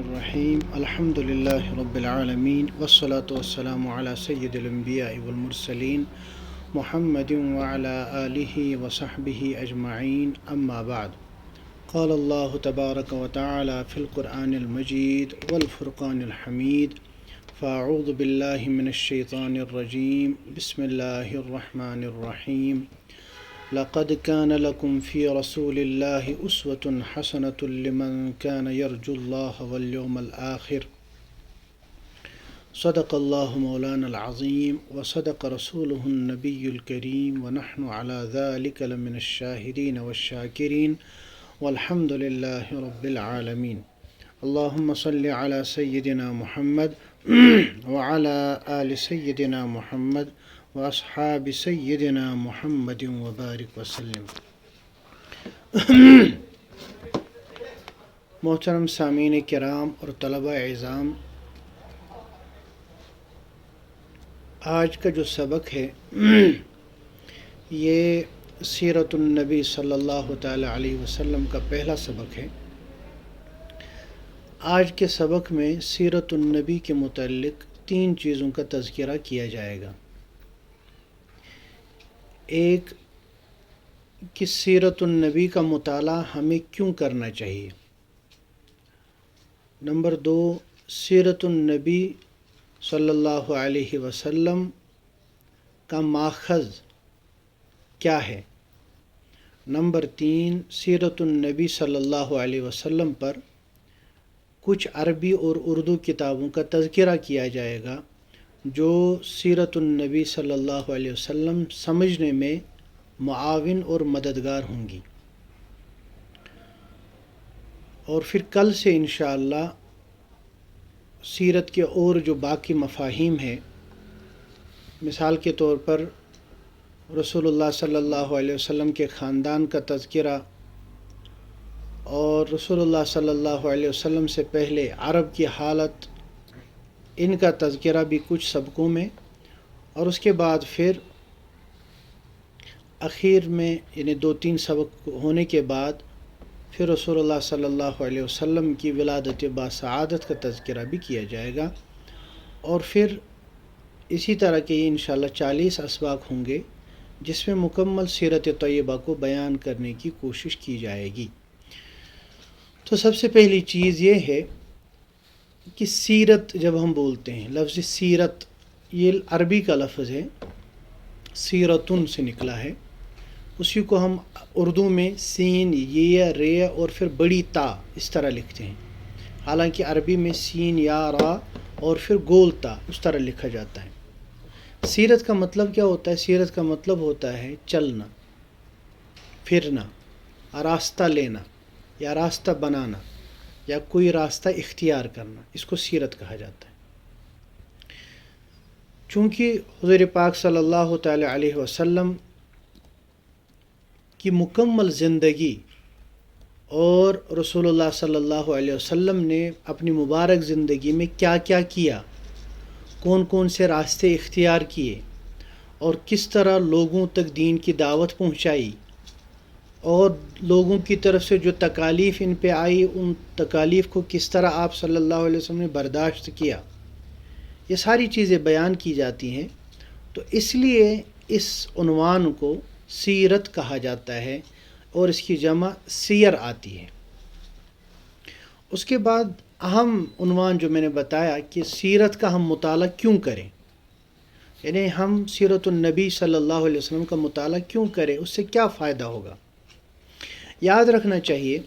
الرحیم الحمد للہ رب العالمین والصلاة والسلام علی سید الانبیاء والمرسلین محمد وعلی آلہ وصحبہ اجمعین اما بعد قال اللہ تبارک وتعالی فی القرآن المجید والفرقان الحمید فاعوذ باللہ من الشیطان الرجیم بسم اللہ الرحمن الرحیم لقد كان لكم في رسول الله أسوة حسنة لمن كان يرجو الله واليوم الآخر صدق الله مولانا العظيم وصدق رسوله النبي الكريم ونحن على ذلك لمن الشاهدين والشاكرين والحمد لله رب العالمين اللهم صل على سيدنا محمد وعلى آل سيدنا محمد واصحاب سیدنا محمد وبارک وسلم۔ محترم سامعین کرام اور طلبہ اعزام، آج کا جو سبق ہے یہ سیرت النبی صلی اللہ تعالی علیہ وسلم کا پہلا سبق ہے۔ آج کے سبق میں سیرت النبی کے متعلق 3 چیزوں کا تذکرہ کیا جائے گا۔ ایک کہ سیرت النبی کا مطالعہ ہمیں کیوں کرنا چاہیے۔ نمبر 2، سیرت النبی صلی اللہ علیہ وسلم کا ماخذ کیا ہے۔ نمبر 3، سیرت النبی صلی اللہ علیہ وسلم پر کچھ عربی اور اردو کتابوں کا تذکرہ کیا جائے گا جو سیرت النبی صلی اللہ علیہ وسلم سمجھنے میں معاون اور مددگار ہوں گی۔ اور پھر کل سے انشاءاللہ سیرت کے اور جو باقی مفاہیم ہیں، مثال کے طور پر رسول اللہ صلی اللہ علیہ وسلم کے خاندان کا تذکرہ اور رسول اللہ صلی اللہ علیہ وسلم سے پہلے عرب کی حالت، ان کا تذکرہ بھی کچھ سبقوں میں، اور اس کے بعد پھر اخیر میں یعنی 2-3 سبق ہونے کے بعد پھر رسول اللہ صلی اللہ علیہ وسلم کی ولادت باسعادت کا تذکرہ بھی کیا جائے گا، اور پھر اسی طرح کے یہ انشاءاللہ 40 اسباق ہوں گے جس میں مکمل سیرت طیبہ کو بیان کرنے کی کوشش کی جائے گی۔ تو سب سے پہلی چیز یہ ہے کہ سیرت جب ہم بولتے ہیں، لفظ سیرت یہ عربی کا لفظ ہے، سیرتن سے نکلا ہے، اسی کو ہم اردو میں سین، یہ، رے اور پھر بڑی تا اس طرح لکھتے ہیں، حالانکہ عربی میں سین یا را اور پھر گول تا اس طرح لکھا جاتا ہے۔ سیرت کا مطلب کیا ہوتا ہے؟ سیرت کا مطلب ہوتا ہے چلنا، پھرنا، راستہ لینا یا راستہ بنانا یا کوئی راستہ اختیار کرنا، اس کو سیرت کہا جاتا ہے۔ چونکہ حضور پاک صلی اللہ تعالی علیہ وسلم کی مکمل زندگی اور رسول اللہ صلی اللہ علیہ وسلم نے اپنی مبارک زندگی میں کیا کیا کیا، کون کون سے راستے اختیار کیے اور کس طرح لوگوں تک دین کی دعوت پہنچائی، اور لوگوں کی طرف سے جو تکالیف ان پہ آئی ان تکالیف کو کس طرح آپ صلی اللہ علیہ وسلم نے برداشت کیا، یہ ساری چیزیں بیان کی جاتی ہیں۔ تو اس لیے اس عنوان کو سیرت کہا جاتا ہے اور اس کی جمع سیر آتی ہے۔ اس کے بعد اہم عنوان جو میں نے بتایا کہ سیرت کا ہم مطالعہ کیوں کریں، یعنی ہم سیرت النبی صلی اللہ علیہ وسلم کا مطالعہ کیوں کریں، اس سے کیا فائدہ ہوگا۔ یاد رکھنا چاہیے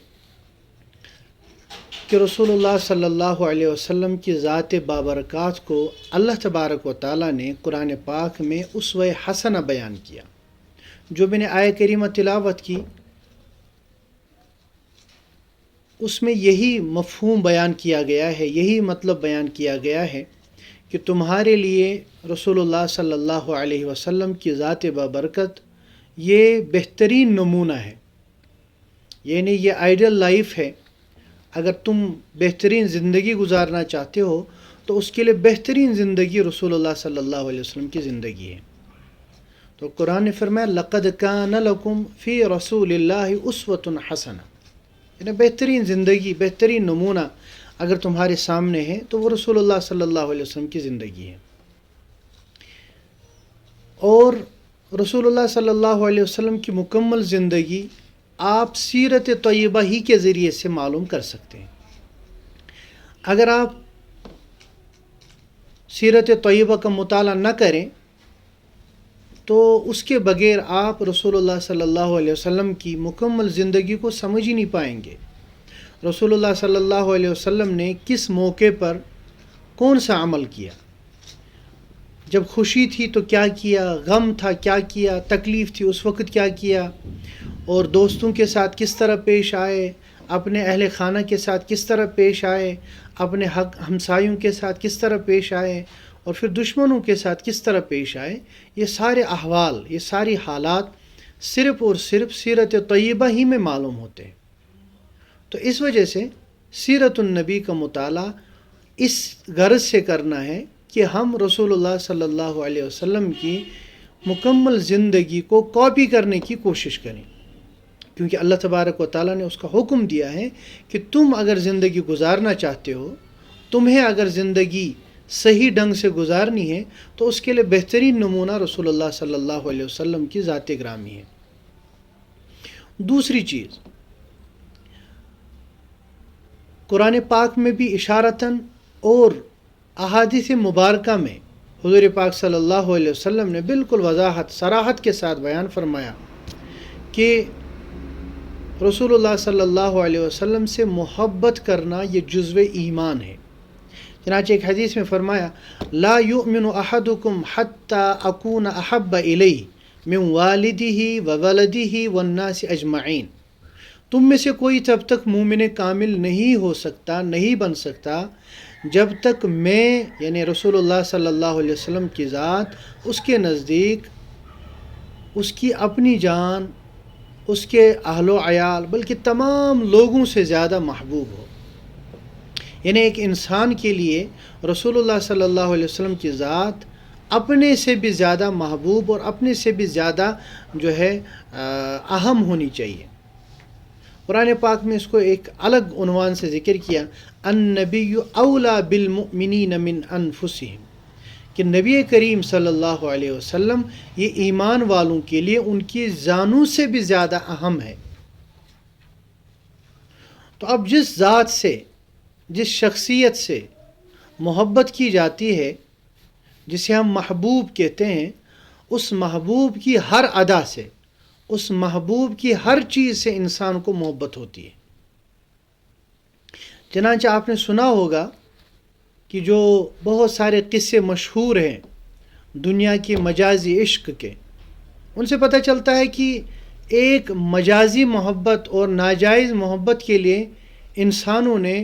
کہ رسول اللہ صلی اللہ علیہ وسلم کی ذات بابرکات کو اللہ تبارک و تعالیٰ نے قرآن پاک میں اسوہ حسنہ بیان کیا۔ جو میں نے آیہ کریمہ تلاوت کی اس میں یہی مفہوم بیان کیا گیا ہے، یہی مطلب بیان کیا گیا ہے کہ تمہارے لیے رسول اللہ صلی اللہ علیہ وسلم کی ذات بابرکت یہ بہترین نمونہ ہے، یعنی یہ آئیڈیل لائف ہے۔ اگر تم بہترین زندگی گزارنا چاہتے ہو تو اس کے لیے بہترین زندگی رسول اللہ صلی اللہ علیہ وسلم کی زندگی ہے۔ تو قرآن نے فرمایا لقد کان لکم فی رسول اللہ اسوۃ حسنہ، یعنی بہترین زندگی، بہترین نمونہ اگر تمہارے سامنے ہے تو وہ رسول اللہ صلی اللہ علیہ وسلم کی زندگی ہے. اور رسول اللہ صلی اللہ علیہ وسلم کی مکمل زندگی آپ سیرت طیبہ ہی کے ذریعے سے معلوم کر سکتے ہیں. اگر آپ سیرت طیبہ کا مطالعہ نہ کریں تو اس کے بغیر آپ رسول اللہ صلی اللہ علیہ وسلم کی مکمل زندگی کو سمجھ ہی نہیں پائیں گے. رسول اللہ صلی اللہ علیہ وسلم نے کس موقع پر کون سا عمل کیا، جب خوشی تھی تو کیا کیا، غم تھا کیا کیا، تکلیف تھی اس وقت کیا کیا، اور دوستوں کے ساتھ کس طرح پیش آئے، اپنے اہل خانہ کے ساتھ کس طرح پیش آئے، اپنے ہمسایوں کے ساتھ کس طرح پیش آئے، اور پھر دشمنوں کے ساتھ کس طرح پیش آئے. یہ سارے احوال، یہ ساری حالات صرف اور صرف سیرت طیبہ ہی میں معلوم ہوتے ہیں. تو اس وجہ سے سیرت النبی کا مطالعہ اس غرض سے کرنا ہے کہ ہم رسول اللہ صلی اللہ علیہ وسلم کی مکمل زندگی کو کاپی کرنے کی کوشش کریں، کیونکہ اللہ تبارک و تعالیٰ نے اس کا حکم دیا ہے کہ تم اگر زندگی گزارنا چاہتے ہو، تمہیں اگر زندگی صحیح ڈھنگ سے گزارنی ہے تو اس کے لیے بہترین نمونہ رسول اللہ صلی اللہ علیہ وسلم کی ذات گرامی ہے. دوسری چیز، قرآن پاک میں بھی اشارتاً اور احادیث مبارکہ میں حضور پاک صلی اللہ علیہ وسلم نے بالکل وضاحت صراحت کے ساتھ بیان فرمایا کہ رسول اللہ صلی اللہ علیہ وسلم سے محبت کرنا یہ جزو ایمان ہے. چنانچہ ایک حدیث میں فرمایا، لا یؤمن احدکم حتی اکون احب الیہ من والدہ وولدہ والناس اجمعین. تم میں سے کوئی تب تک مومن کامل نہیں ہو سکتا، نہیں بن سکتا، جب تک میں یعنی رسول اللہ صلی اللہ علیہ وسلم کی ذات اس کے نزدیک اس کی اپنی جان، اس کے اہل و عیال، بلکہ تمام لوگوں سے زیادہ محبوب ہو. یعنی ایک انسان کے لیے رسول اللہ صلی اللہ علیہ وسلم کی ذات اپنے سے بھی زیادہ محبوب اور اپنے سے بھی زیادہ جو ہے اہم ہونی چاہیے. قرآن پاک میں اس کو ایک الگ عنوان سے ذکر کیا، النبی اولا بالمؤمنین من انفسہم، کہ نبی کریم صلی اللہ علیہ وسلم یہ ایمان والوں کے لیے ان کی جانوں سے بھی زیادہ اہم ہے. تو اب جس ذات سے، جس شخصیت سے محبت کی جاتی ہے، جسے ہم محبوب کہتے ہیں، اس محبوب کی ہر ادا سے، اس محبوب کی ہر چیز سے انسان کو محبت ہوتی ہے. چنانچہ آپ نے سنا ہوگا کہ جو بہت سارے قصے مشہور ہیں دنیا کی مجازی عشق کے، ان سے پتہ چلتا ہے کہ ایک مجازی محبت اور ناجائز محبت کے لیے انسانوں نے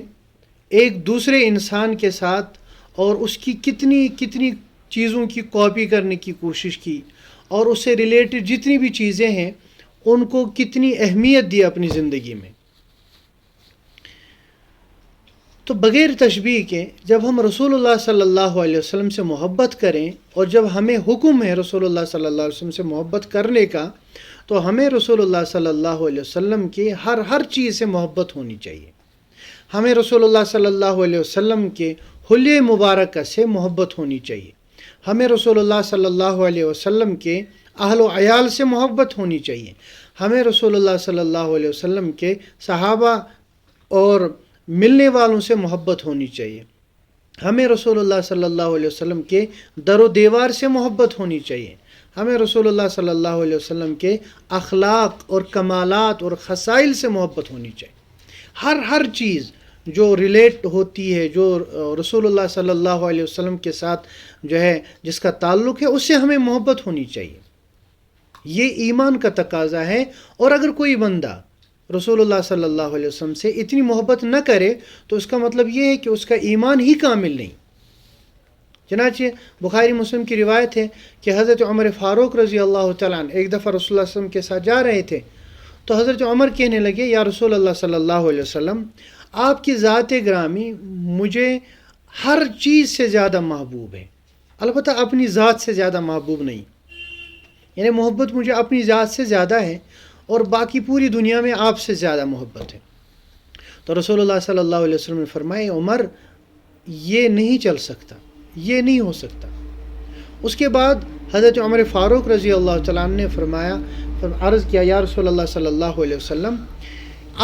ایک دوسرے انسان کے ساتھ اور اس کی کتنی چیزوں کی کاپی کرنے کی کوشش کی، اور اس سے ریلیٹڈ جتنی بھی چیزیں ہیں ان کو کتنی اہمیت دی اپنی زندگی میں. تو بغیر تشبیہ کے جب ہم رسول اللہ صلی اللہ علیہ وسلم سے محبت کریں، اور جب ہمیں حکم ہے رسول اللہ صلی اللہ علیہ وسلم سے محبت کرنے کا، تو ہمیں رسول اللہ صلی اللہ علیہ وسلم کی ہر چیز سے محبت ہونی چاہیے. ہمیں رسول اللہ صلی اللہ علیہ وسلم کے حلیہ مبارکہ سے محبت ہونی چاہیے. ہمیں رسول اللہ صلی اللہ علیہ وسلم کے اہل و عیال سے محبت ہونی چاہیے. ہمیں رسول اللہ صلی اللہ علیہ وسلم کے صحابہ اور ملنے والوں سے محبت ہونی چاہیے. ہمیں رسول اللہ صلی اللہ علیہ وسلم کے در و دیوار سے محبت ہونی چاہیے. ہمیں رسول اللہ صلی اللہ علیہ وسلم کے اخلاق اور کمالات اور خصائل سے محبت ہونی چاہیے. ہر چیز جو ریلیٹ ہوتی ہے، جو رسول اللہ صلی اللہ علیہ وسلم کے ساتھ جو ہے جس کا تعلق ہے، اس سے ہمیں محبت ہونی چاہیے. یہ ایمان کا تقاضا ہے. اور اگر کوئی بندہ رسول اللہ صلی اللہ علیہ وسلم سے اتنی محبت نہ کرے تو اس کا مطلب یہ ہے کہ اس کا ایمان ہی کامل نہیں. چنانچہ بخاری مسلم کی روایت ہے کہ حضرت عمر فاروق رضی اللہ تعالیٰ عنہ ایک دفعہ رسول اللہ صلی اللہ علیہ وسلم کے ساتھ جا رہے تھے، تو حضرت عمر کہنے لگے، یا رسول اللہ صلی اللہ علیہ وسلم، آپ کی ذات گرامی مجھے ہر چیز سے زیادہ محبوب ہے، البتہ اپنی ذات سے زیادہ محبوب نہیں. یعنی محبت مجھے اپنی ذات سے زیادہ ہے اور باقی پوری دنیا میں آپ سے زیادہ محبت ہے. تو رسول اللہ صلی اللہ علیہ وسلم نے فرمایا عمر یہ نہیں چل سکتا، یہ نہیں ہو سکتا۔ اس کے بعد حضرت عمر فاروق رضی اللہ تعالیٰ عنہ نے فرمایا، عرض کیا یا رسول اللہ صلی اللہ علیہ وسلم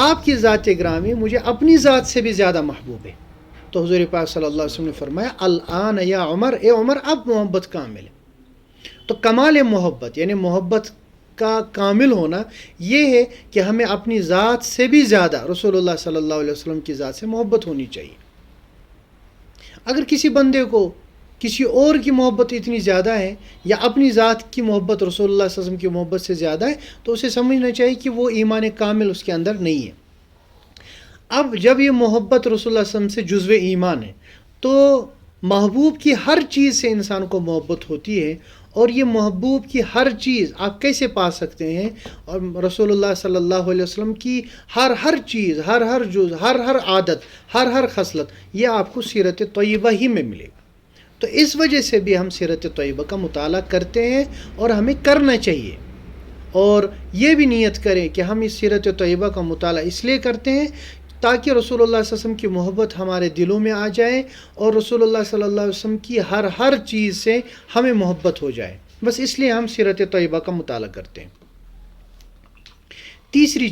آپ کی ذات گرامی مجھے اپنی ذات سے بھی زیادہ محبوب ہے۔ تو حضور پاک صلی اللہ علیہ وسلم نے فرمایا الآن یا عمر، اے عمر اب محبت کامل ہے۔ تو کمال محبت یعنی محبت کا کامل ہونا یہ ہے کہ ہمیں اپنی ذات سے بھی زیادہ رسول اللہ صلی اللہ علیہ وسلم کی ذات سے محبت ہونی چاہیے۔ اگر کسی بندے کو کسی اور کی محبت اتنی زیادہ ہے یا اپنی ذات کی محبت رسول اللہ صلی اللہ علیہ وسلم کی محبت سے زیادہ ہے تو اسے سمجھنا چاہیے کہ وہ ایمان کامل اس کے اندر نہیں ہے۔ اب جب یہ محبت رسول اللہ صلی اللہ علیہ وسلم سے جزو ایمان ہے تو محبوب کی ہر چیز سے انسان کو محبت ہوتی ہے، اور یہ محبوب کی ہر چیز آپ کیسے پا سکتے ہیں؟ اور رسول اللہ صلی اللہ علیہ وسلم کی ہر چیز، ہر جز، ہر عادت، ہر خصلت یہ آپ کو سیرت طیبہ ہی میں ملے گا۔ تو اس وجہ سے بھی ہم سیرت طیبہ کا مطالعہ کرتے ہیں اور ہمیں کرنا چاہیے، اور یہ بھی نیت کریں کہ ہم اس سیرت طیبہ کا مطالعہ اس لیے کرتے ہیں تاکہ رسول اللہ صلی اللہ علیہ وسلم کی محبت ہمارے دلوں میں آ جائے اور رسول اللہ صلی اللہ علیہ وسلم کی ہر چیز سے ہمیں محبت ہو جائے۔ بس اس لیے ہم سیرت طیبہ کا مطالعہ کرتے ہیں۔ تیسری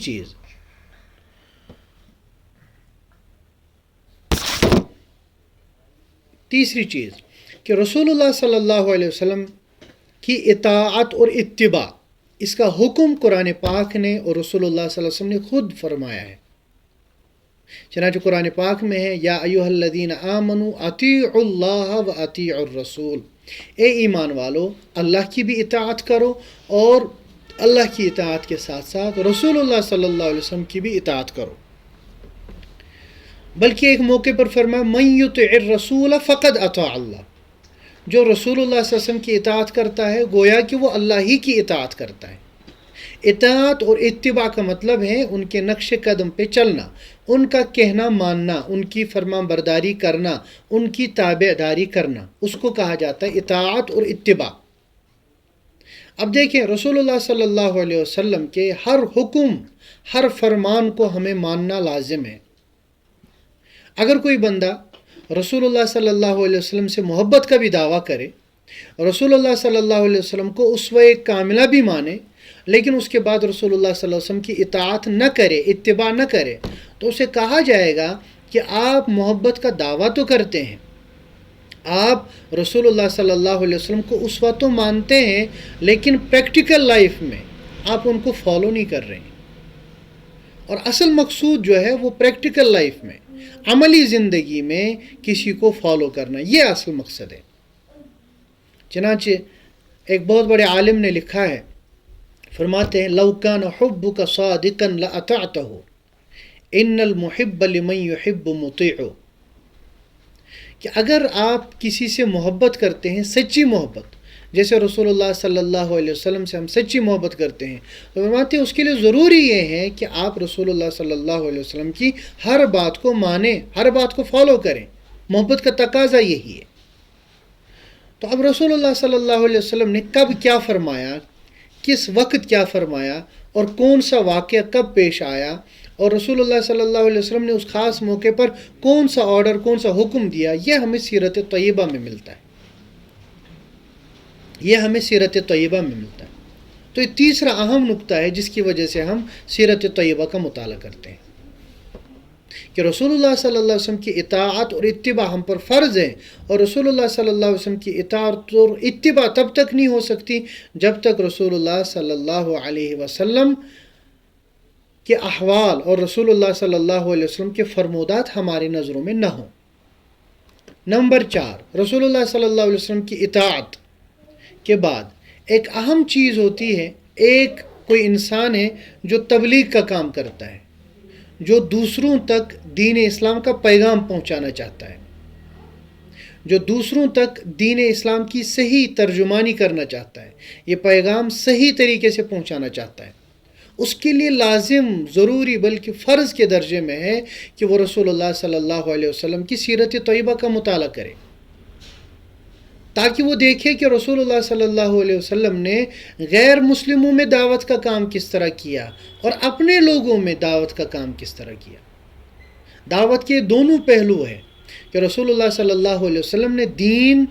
چیز کہ رسول اللہ صلی اللہ علیہ وسلم کی اطاعت اور اتباع، اس کا حکم قرآن پاک نے اور رسول اللہ صلی اللہ علیہ وسلم نے خود فرمایا ہے۔ چنانچہ قرآن پاک میں ہے یا ایھا الذین آمنوا اطیعوا اللہ و اطیعوا الرسول، اے ایمان والو اللہ کی بھی اطاعت کرو اور اللہ کی اطاعت کے ساتھ ساتھ رسول اللہ صلی اللہ علیہ وسلم کی بھی اطاعت کرو۔ بلکہ ایک موقع پر فرمایا من یطع الرسول فقد اطاع اللہ، جو رسول اللہ صلی اللہ علیہ وسلم کی اطاعت کرتا ہے گویا کہ وہ اللہ ہی کی اطاعت کرتا ہے۔ اطاعت اور اتباع کا مطلب ہے ان کے نقش قدم پہ چلنا، ان کا کہنا ماننا، ان کی فرمان برداری کرنا، ان کی تابع داری کرنا، اس کو کہا جاتا ہے اطاعت اور اتباع۔ اب دیکھیں رسول اللہ صلی اللہ علیہ وسلم کے ہر حکم، ہر فرمان کو ہمیں ماننا لازم ہے۔ اگر کوئی بندہ رسول اللہ صلی اللہ علیہ وسلم سے محبت کا بھی دعویٰ کرے، رسول اللہ صلی اللہ علیہ وسلم کو اسوہ کاملہ بھی مانے، لیکن اس کے بعد رسول اللہ صلی اللہ علیہ وسلم کی اطاعت نہ کرے، اتباع نہ کرے، تو اسے کہا جائے گا کہ آپ محبت کا دعویٰ تو کرتے ہیں، آپ رسول اللہ صلی اللہ علیہ وسلم کو اسوہ تو مانتے ہیں، لیکن پریکٹیکل لائف میں آپ ان کو فالو نہیں کر رہے ہیں۔ اور اصل مقصود جو ہے وہ پریکٹیکل لائف میں، عملی زندگی میں کسی کو فالو کرنا، یہ اصل مقصد ہے۔ چنانچہ ایک بہت بڑے عالم نے لکھا ہے، فرماتے ہیں لو کان حبک صادقا لاطعتہ ان المحب لمن یحب مطیع، کہ اگر آپ کسی سے محبت کرتے ہیں سچی محبت، جیسے رسول اللہ صلی اللہ علیہ وسلم سے ہم سچی محبت کرتے ہیں، تو فرماتے ہیں اس کے لیے ضروری یہ ہے کہ آپ رسول اللہ صلی اللہ علیہ وسلم کی ہر بات کو مانیں، ہر بات کو فالو کریں۔ محبت کا تقاضا یہی ہے۔ تو اب رسول اللہ صلی اللہ علیہ وسلم نے کب کیا فرمایا، کس وقت کیا فرمایا، اور کون سا واقعہ کب پیش آیا، اور رسول اللہ صلی اللہ علیہ وسلم نے اس خاص موقع پر کون سا آرڈر، کون سا حکم دیا، یہ ہمیں سیرت طیبہ میں ملتا ہے، یہ ہمیں سیرت طیبہ میں ملتا ہے۔ تو یہ تیسرا اہم نقطہ ہے جس کی وجہ سے ہم سیرت طیبہ کا مطالعہ کرتے ہیں، کہ رسول اللہ صلی اللہ علیہ وسلم کی اطاعت اور اتباع ہم پر فرض ہے، اور رسول اللہ صلی اللہ علیہ وسلم کی اطاعت اور اتباع تب تک نہیں ہو سکتی جب تک رسول اللہ صلی اللہ علیہ وسلم کے احوال اور رسول اللہ صلی اللہ علیہ وسلم کے فرمودات ہماری نظروں میں نہ ہوں۔ نمبر 4، رسول اللہ صلی اللہ علیہ وسلم کی اطاعت کے بعد ایک اہم چیز ہوتی ہے، ایک کوئی انسان ہے جو تبلیغ کا کام کرتا ہے، جو دوسروں تک دین اسلام کا پیغام پہنچانا چاہتا ہے، جو دوسروں تک دین اسلام کی صحیح ترجمانی کرنا چاہتا ہے، یہ پیغام صحیح طریقے سے پہنچانا چاہتا ہے۔ اس کے لیے لازم، ضروری، بلکہ فرض کے درجے میں ہے کہ وہ رسول اللہ صلی اللہ علیہ وسلم کی سیرت طیبہ کا مطالعہ کرے، تاکہ وہ دیکھے کہ رسول اللہ صلی اللہ علیہ وسلم نے غیر مسلموں میں دعوت کا کام کس طرح کیا اور اپنے لوگوں میں دعوت کا کام کس طرح کیا۔ دعوت کے دونوں پہلو ہیں کہ رسول اللہ صلی اللہ علیہ وسلم نے دین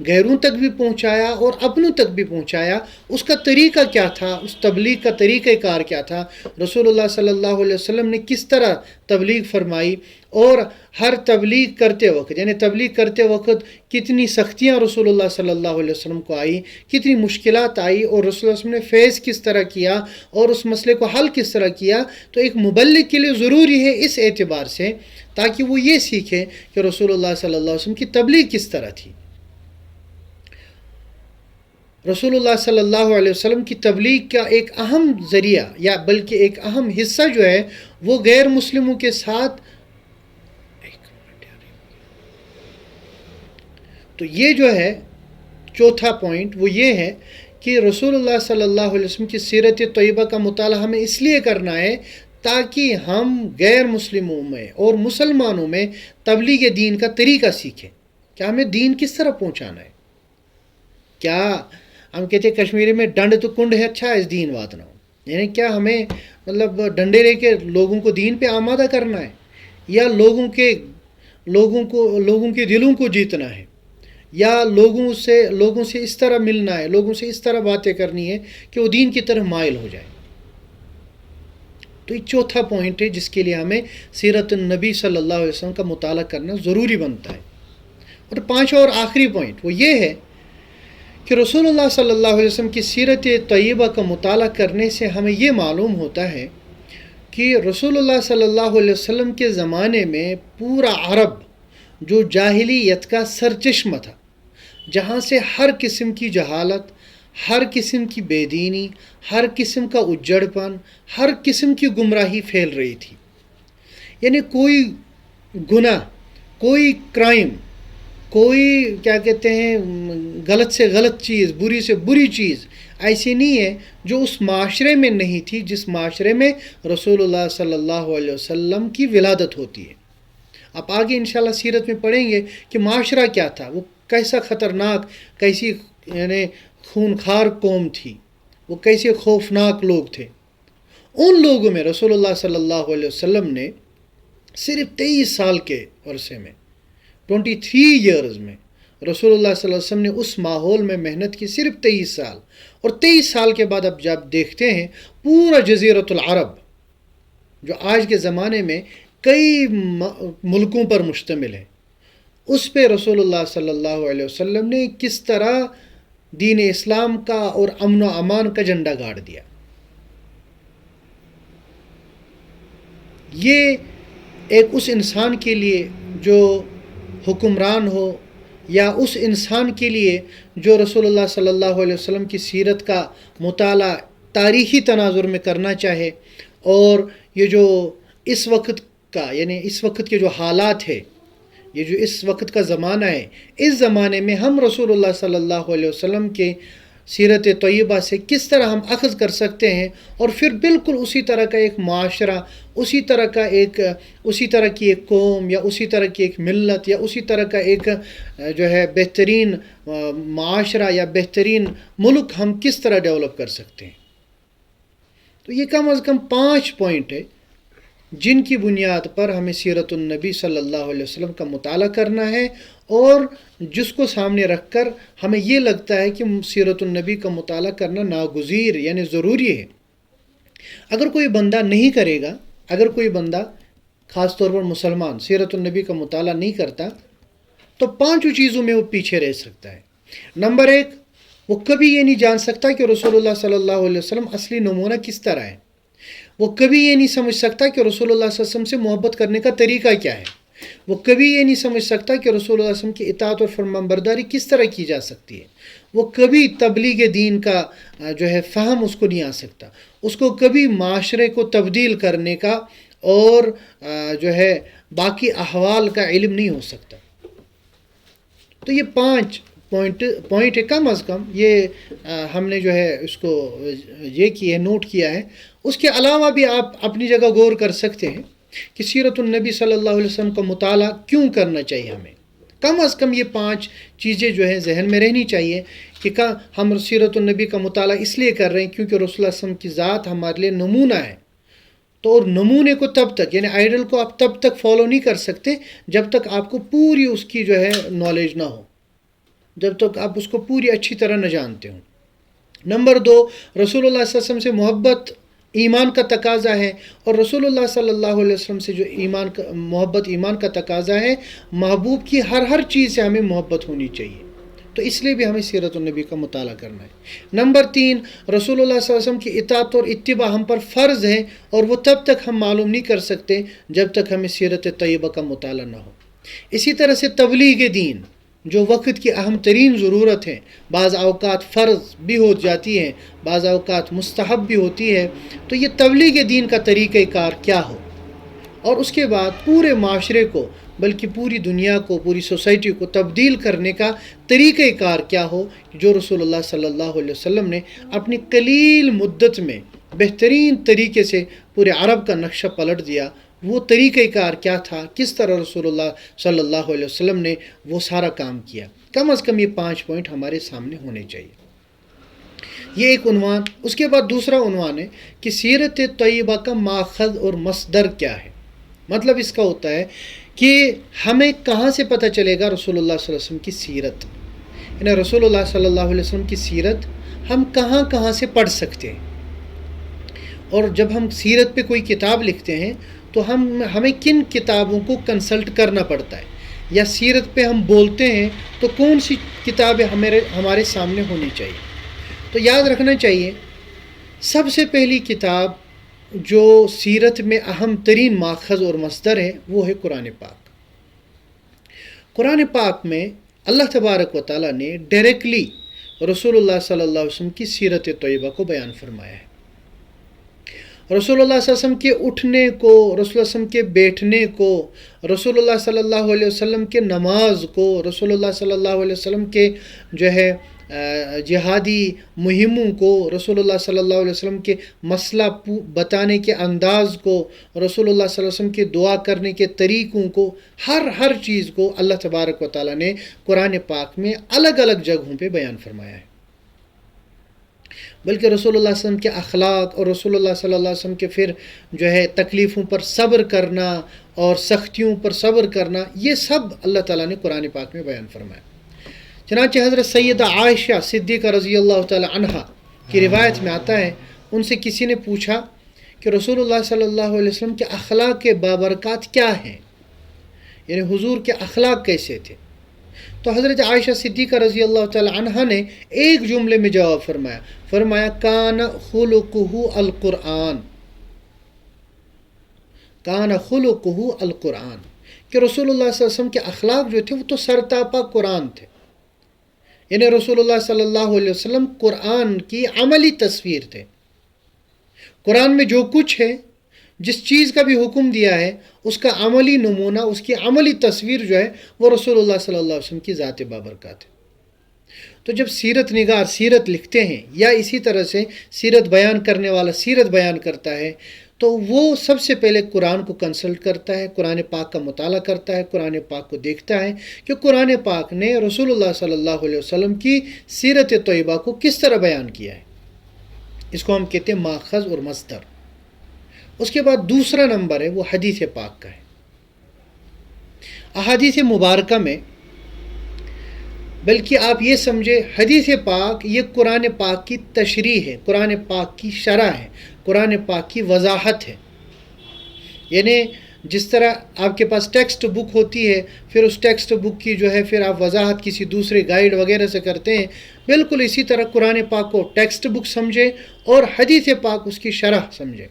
غیروں تک بھی پہنچایا اور اپنوں تک بھی پہنچایا. اس کا طریقہ کیا تھا، اس تبلیغ کا طریقہ کار کیا تھا، رسول اللہ صلی اللہ علیہ وسلم نے کس طرح تبلیغ فرمائی، اور ہر تبلیغ کرتے وقت یعنی تبلیغ کرتے وقت کتنی سختیاں رسول اللہ صلی اللہ علیہ وسلم کو آئی، کتنی مشکلات آئی، اور رسول اللہ صلی اللہ علیہ وسلم نے فیس کس طرح کیا اور اس مسئلے کو حل کس طرح کیا. تو ایک مبلغ کے لیے ضروری ہے اس اعتبار سے تاکہ وہ یہ سیکھے کہ رسول اللہ صلی اللہ علیہ وسلم کی تبلیغ کس طرح تھی. رسول اللہ صلی اللہ علیہ وسلم کی تبلیغ کا ایک اہم ذریعہ یا بلکہ ایک اہم حصہ جو ہے وہ غیر مسلموں کے ساتھ، تو یہ جو ہے چوتھا پوائنٹ وہ یہ ہے کہ رسول اللہ صلی اللہ علیہ وسلم کی سیرت طیبہ کا مطالعہ ہمیں اس لیے کرنا ہے تاکہ ہم غیر مسلموں میں اور مسلمانوں میں تبلیغ دین کا طریقہ سیکھیں کہ ہمیں دین کس طرح پہنچانا ہے. کیا ہم کہتے ہیں کشمیری میں ڈنڈ تو کنڈ ہے اچھا اس دین واتنا ہو، یعنی کیا ہمیں مطلب ڈنڈے لے کے لوگوں کو دین پہ آمادہ کرنا ہے، یا لوگوں کے دلوں کو جیتنا ہے، یا لوگوں سے اس طرح ملنا ہے، لوگوں سے اس طرح باتیں کرنی ہے کہ وہ دین کی طرف مائل ہو جائے. تو یہ چوتھا پوائنٹ ہے جس کے لیے ہمیں سیرت النبی صلی اللہ علیہ وسلم کا مطالعہ کرنا ضروری بنتا ہے. اور پانچواں اور آخری پوائنٹ وہ یہ ہے کہ رسول اللہ صلی اللہ علیہ وسلم کی سیرت طیبہ کا مطالعہ کرنے سے ہمیں یہ معلوم ہوتا ہے کہ رسول اللہ صلی اللہ علیہ وسلم کے زمانے میں پورا عرب جو جاہلیت کا سرچشمہ تھا، جہاں سے ہر قسم کی جہالت، ہر قسم کی بے دینی، ہر قسم کا اجڑپن، ہر قسم کی گمراہی پھیل رہی تھی. یعنی کوئی گناہ، کوئی کرائم، کوئی کیا کہتے ہیں غلط سے غلط چیز، بری سے بری چیز ایسی نہیں ہے جو اس معاشرے میں نہیں تھی جس معاشرے میں رسول اللہ صلی اللہ علیہ وسلم کی ولادت ہوتی ہے. آپ آگے انشاءاللہ سیرت میں پڑھیں گے کہ معاشرہ کیا تھا، وہ کیسا خطرناک، کیسی یعنی خونخوار قوم تھی، وہ کیسے خوفناک لوگ تھے. ان لوگوں میں رسول اللہ صلی اللہ علیہ وسلم نے صرف 23 سال کے عرصے میں 23 ایئرز میں رسول اللہ صلی اللہ علیہ وسلم نے اس ماحول میں محنت کی، صرف 23 سال. اور 23 سال کے بعد اب جب دیکھتے ہیں پورا جزیرۃ العرب جو آج کے زمانے میں کئی ملکوں پر مشتمل ہے، اس پہ رسول اللہ صلی اللہ علیہ وسلم نے کس طرح دین اسلام کا اور امن و امان کا جھنڈا گاڑ دیا. یہ ایک اس انسان کے لیے جو حکمران ہو، یا اس انسان کے لیے جو رسول اللہ صلی اللہ علیہ وسلم کی سیرت کا مطالعہ تاریخی تناظر میں کرنا چاہے، اور یہ جو اس وقت کا یعنی اس وقت کے جو حالات ہے، یہ جو اس وقت کا زمانہ ہے، اس زمانے میں ہم رسول اللہ صلی اللہ علیہ وسلم کے سیرت طیبہ سے کس طرح ہم اخذ کر سکتے ہیں، اور پھر بالکل اسی طرح کا ایک معاشرہ، اسی طرح کی ایک قوم، یا اسی طرح کی ایک ملت، یا اسی طرح کا ایک جو ہے بہترین معاشرہ یا بہترین ملک ہم کس طرح ڈیولپ کر سکتے ہیں. تو یہ کم از کم 5 پوائنٹ ہے جن کی بنیاد پر ہمیں سیرت النبی صلی اللہ علیہ وسلم کا مطالعہ کرنا ہے، اور جس کو سامنے رکھ کر ہمیں یہ لگتا ہے کہ سیرت النبی کا مطالعہ کرنا ناگزیر یعنی ضروری ہے. اگر کوئی بندہ نہیں کرے گا، اگر کوئی بندہ خاص طور پر مسلمان سیرت النبی کا مطالعہ نہیں کرتا تو 5 چیزوں میں وہ پیچھے رہ سکتا ہے. نمبر 1، وہ کبھی یہ نہیں جان سکتا کہ رسول اللہ صلی اللہ علیہ وسلم اصلی نمونہ کس طرح ہے. وہ کبھی یہ نہیں سمجھ سکتا کہ رسول اللہ صلی اللہ علیہ وسلم سے محبت کرنے کا طریقہ کیا ہے. وہ کبھی یہ نہیں سمجھ سکتا کہ رسول اللہ صلی اللہ علیہ وسلم کی اطاعت اور فرمانبرداری کس طرح کی جا سکتی ہے. وہ کبھی تبلیغ دین کا جو ہے فہم اس کو نہیں آ سکتا. اس کو کبھی معاشرے کو تبدیل کرنے کا اور جو ہے باقی احوال کا علم نہیں ہو سکتا. تو یہ 5 پوائنٹ ہے کم از کم، یہ ہم نے جو ہے اس کو یہ کیا ہے، نوٹ کیا ہے. اس کے علاوہ بھی آپ اپنی جگہ غور کر سکتے ہیں کہ سیرت النبی صلی اللہ علیہ وسلم کا مطالعہ کیوں کرنا چاہیے ہمیں. کم از کم یہ 5 چیزیں جو ہیں ذہن میں رہنی چاہیے کہ ہم سیرت النبی کا مطالعہ اس لیے کر رہے ہیں کیونکہ رسول اللہ صلی اللہ علیہ وسلم کی ذات ہمارے لیے نمونہ ہے. تو اور نمونے کو تب تک، یعنی آئیڈل کو آپ تب تک فالو نہیں کر سکتے جب تک آپ کو پوری اس کی جو ہے نالج نہ ہو، جب تک آپ اس کو پوری اچھی طرح نہ جانتے ہوں۔ نمبر 2، رسول اللہ صلی اللہ علیہ وسلم سے محبت ایمان کا تقاضا ہے، اور رسول اللہ صلی اللہ علیہ وسلم سے جو محبت ایمان کا تقاضا ہے، محبوب کی ہر چیز سے ہمیں محبت ہونی چاہیے، تو اس لیے بھی ہمیں سیرت النبی کا مطالعہ کرنا ہے۔ نمبر 3، رسول اللہ صلی اللہ علیہ وسلم کی اطاعت اور اتباع ہم پر فرض ہے، اور وہ تب تک ہم معلوم نہیں کر سکتے جب تک ہمیں سیرت طیبہ کا مطالعہ نہ ہو۔ اسی طرح سے تبلیغ دین، جو وقت کی اہم ترین ضرورت ہے، بعض اوقات فرض بھی ہو جاتی ہے، بعض اوقات مستحب بھی ہوتی ہے، تو یہ تبلیغ دین کا طریقہ کار کیا ہو، اور اس کے بعد پورے معاشرے کو، بلکہ پوری دنیا کو، پوری سوسائٹی کو تبدیل کرنے کا طریقہ کار کیا ہو، جو رسول اللہ صلی اللہ علیہ وسلم نے اپنی قلیل مدت میں بہترین طریقے سے پورے عرب کا نقشہ پلٹ دیا۔ وہ طریقہ کار کیا تھا، کس طرح رسول اللہ صلی اللہ علیہ وسلم نے وہ سارا کام کیا، کم از کم یہ 5 پوائنٹ ہمارے سامنے ہونے چاہیے۔ یہ ایک عنوان۔ اس کے بعد دوسرا عنوان ہے کہ سیرت طیبہ کا ماخذ اور مصدر کیا ہے۔ مطلب اس کا ہوتا ہے کہ ہمیں کہاں سے پتہ چلے گا رسول اللہ صلی اللہ علیہ وسلم کی سیرت، یعنی رسول اللہ صلی اللہ علیہ وسلم کی سیرت ہم کہاں سے پڑھ سکتے ہیں، اور جب ہم سیرت پہ کوئی کتاب لکھتے ہیں تو ہمیں کن کتابوں کو کنسلٹ کرنا پڑتا ہے، یا سیرت پہ ہم بولتے ہیں تو کون سی کتابیں ہمارے سامنے ہونی چاہیے۔ تو یاد رکھنا چاہیے، سب سے پہلی کتاب جو سیرت میں اہم ترین ماخذ اور مصدر ہے وہ ہے قرآن پاک۔ قرآن پاک میں اللہ تبارک و تعالیٰ نے ڈائریکٹلی رسول اللہ صلی اللہ علیہ وسلم کی سیرت طیبہ کو بیان فرمایا ہے۔ رسول اللہ صلی اللہ علیہ وسلم کے اٹھنے کو، رسول اللہ صلی اللہ علیہ وسلم کے بیٹھنے کو، رسول اللہ صلی اللہ علیہ وسلم کے نماز کو، رسول اللہ صلی اللہ علیہ وسلم کے جو ہے جہادی مہموں کو، رسول اللہ صلی اللہ علیہ وسلم کے مسئلہ بتانے کے انداز کو، رسول اللہ صلی اللہ علیہ وسلم کے دعا کرنے کے طریقوں کو، ہر چیز کو اللہ تبارک و تعالیٰ نے قرآن پاک میں الگ الگ جگہوں پہ بیان فرمایا ہے۔ بلکہ رسول اللہ صلی اللہ علیہ وسلم کے اخلاق اور رسول اللہ صلی اللہ علیہ وسلم کے پھر جو ہے تکلیفوں پر صبر کرنا اور سختیوں پر صبر کرنا، یہ سب اللہ تعالیٰ نے قرآن پاک میں بیان فرمایا۔ چنانچہ حضرت سیدہ عائشہ صدیقہ رضی اللہ تعالی عنہا کی روایت میں آتا ہے، ان سے کسی نے پوچھا کہ رسول اللہ صلی اللہ علیہ وسلم کے اخلاق کے بابرکات کیا ہیں، یعنی حضور کے اخلاق کیسے تھے؟ تو حضرت عائشہ صدیقہ رضی اللہ تعالی عنہا نے ایک جملے میں جواب فرمایا کان خلقہ القرآن، کان خلقہ القرآن، کہ رسول اللہ صلی اللہ علیہ وسلم کے اخلاق جو تھے وہ تو سرتاپا قرآن تھے، یعنی رسول اللہ صلی اللہ علیہ وسلم قرآن کی عملی تصویر تھے۔ قرآن میں جو کچھ ہے، جس چیز کا بھی حکم دیا ہے، اس کا عملی نمونہ، اس کی عملی تصویر جو ہے وہ رسول اللہ صلی اللہ علیہ وسلم کی ذات بابرکات ہے۔ تو جب سیرت نگار سیرت لکھتے ہیں، یا اسی طرح سے سیرت بیان کرنے والا سیرت بیان کرتا ہے، تو وہ سب سے پہلے قرآن کو کنسلٹ کرتا ہے، قرآن پاک کا مطالعہ کرتا ہے، قرآن پاک کو دیکھتا ہے کہ قرآن پاک نے رسول اللہ صلی اللہ علیہ وسلم کی سیرت طیبہ کو کس طرح بیان کیا ہے۔ اس کو ہم کہتے ہیں ماخذ اور مصدر۔ اس کے بعد دوسرا نمبر ہے وہ حدیث پاک کا ہے۔ احادیث مبارکہ میں، بلکہ آپ یہ سمجھے حدیث پاک یہ قرآن پاک کی تشریح ہے، قرآن پاک کی شرح ہے، قرآن پاک کی وضاحت ہے۔ یعنی جس طرح آپ کے پاس ٹیکسٹ بک ہوتی ہے، پھر اس ٹیکسٹ بک کی جو ہے پھر آپ وضاحت کسی دوسرے گائیڈ وغیرہ سے کرتے ہیں، بالکل اسی طرح قرآن پاک کو ٹیکسٹ بک سمجھے اور حدیث پاک اس کی شرح سمجھے۔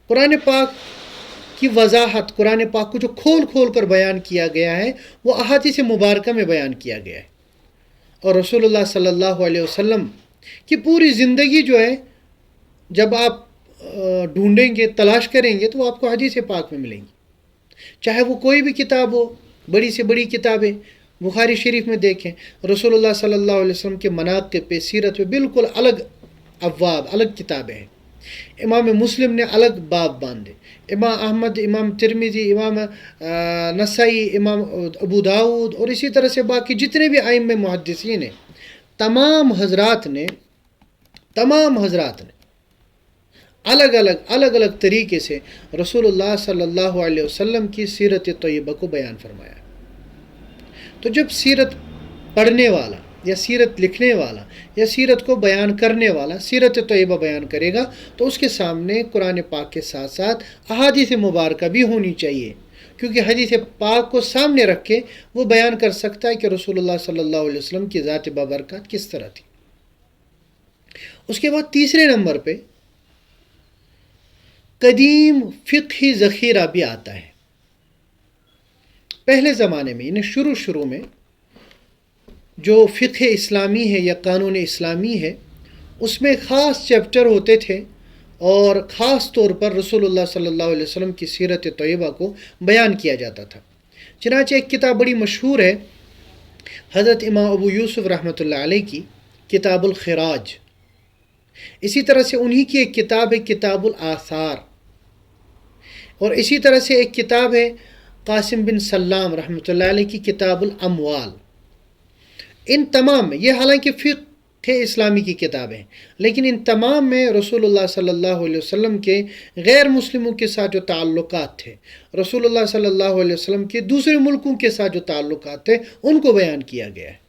قرآن پاک کی وضاحت، قرآن پاک کو جو کھول کر بیان کیا گیا ہے وہ احادیث مبارکہ میں بیان کیا گیا ہے، اور رسول اللہ صلی اللہ علیہ وسلم کی پوری زندگی جو ہے جب آپ ڈھونڈیں گے، تلاش کریں گے، تو وہ آپ کو حدیث پاک میں ملیں گی، چاہے وہ کوئی بھی کتاب ہو، بڑی سے بڑی کتابیں۔ بخاری شریف میں دیکھیں، رسول اللہ صلی اللہ علیہ وسلم کے مناقب پہ، سیرت پہ بالکل الگ ابواب، الگ کتابیں ہیں۔ امام مسلم نے الگ باب باندھے، امام احمد، امام ترمذی، امام نسائی، امام ابو داؤد، اور اسی طرح سے باقی جتنے بھی ائمہ محدثین ہیں، تمام حضرات نے الگ الگ طریقے سے رسول اللہ صلی اللہ علیہ وسلم کی سیرت طیبہ کو بیان فرمایا. تو جب سیرت پڑھنے والا یا سیرت لکھنے والا یا سیرت کو بیان کرنے والا سیرت طیبہ بیان کرے گا تو اس کے سامنے قرآن پاک کے ساتھ ساتھ احادیث مبارکہ بھی ہونی چاہیے، کیونکہ حدیث پاک کو سامنے رکھ کے وہ بیان کر سکتا ہے کہ رسول اللہ صلی اللہ علیہ وسلم کی ذات بابرکات کس طرح تھی. اس کے بعد تیسرے نمبر پہ قدیم فقہی ذخیرہ بھی آتا ہے. پہلے زمانے میں یعنی شروع میں جو فقہ اسلامی ہے یا قانون اسلامی ہے اس میں خاص چیپٹر ہوتے تھے اور خاص طور پر رسول اللہ صلی اللہ علیہ وسلم کی سیرت طیبہ کو بیان کیا جاتا تھا. چنانچہ ایک کتاب بڑی مشہور ہے حضرت امام ابو یوسف رحمۃ اللہ علیہ کی کتاب الخراج. اسی طرح سے انہی کی ایک کتاب ہے کتاب الآثار، اور اسی طرح سے ایک کتاب ہے قاسم بن سلام رحمۃ اللہ علیہ کی کتاب الاموال. ان تمام میں یہ حالانکہ فقہ اسلامی کی کتابیں، لیکن ان تمام میں رسول اللہ صلی اللہ علیہ وسلم کے غیر مسلموں کے ساتھ جو تعلقات تھے، رسول اللہ صلی اللہ علیہ وسلم کے دوسرے ملکوں کے ساتھ جو تعلقات تھے ان کو بیان کیا گیا ہے.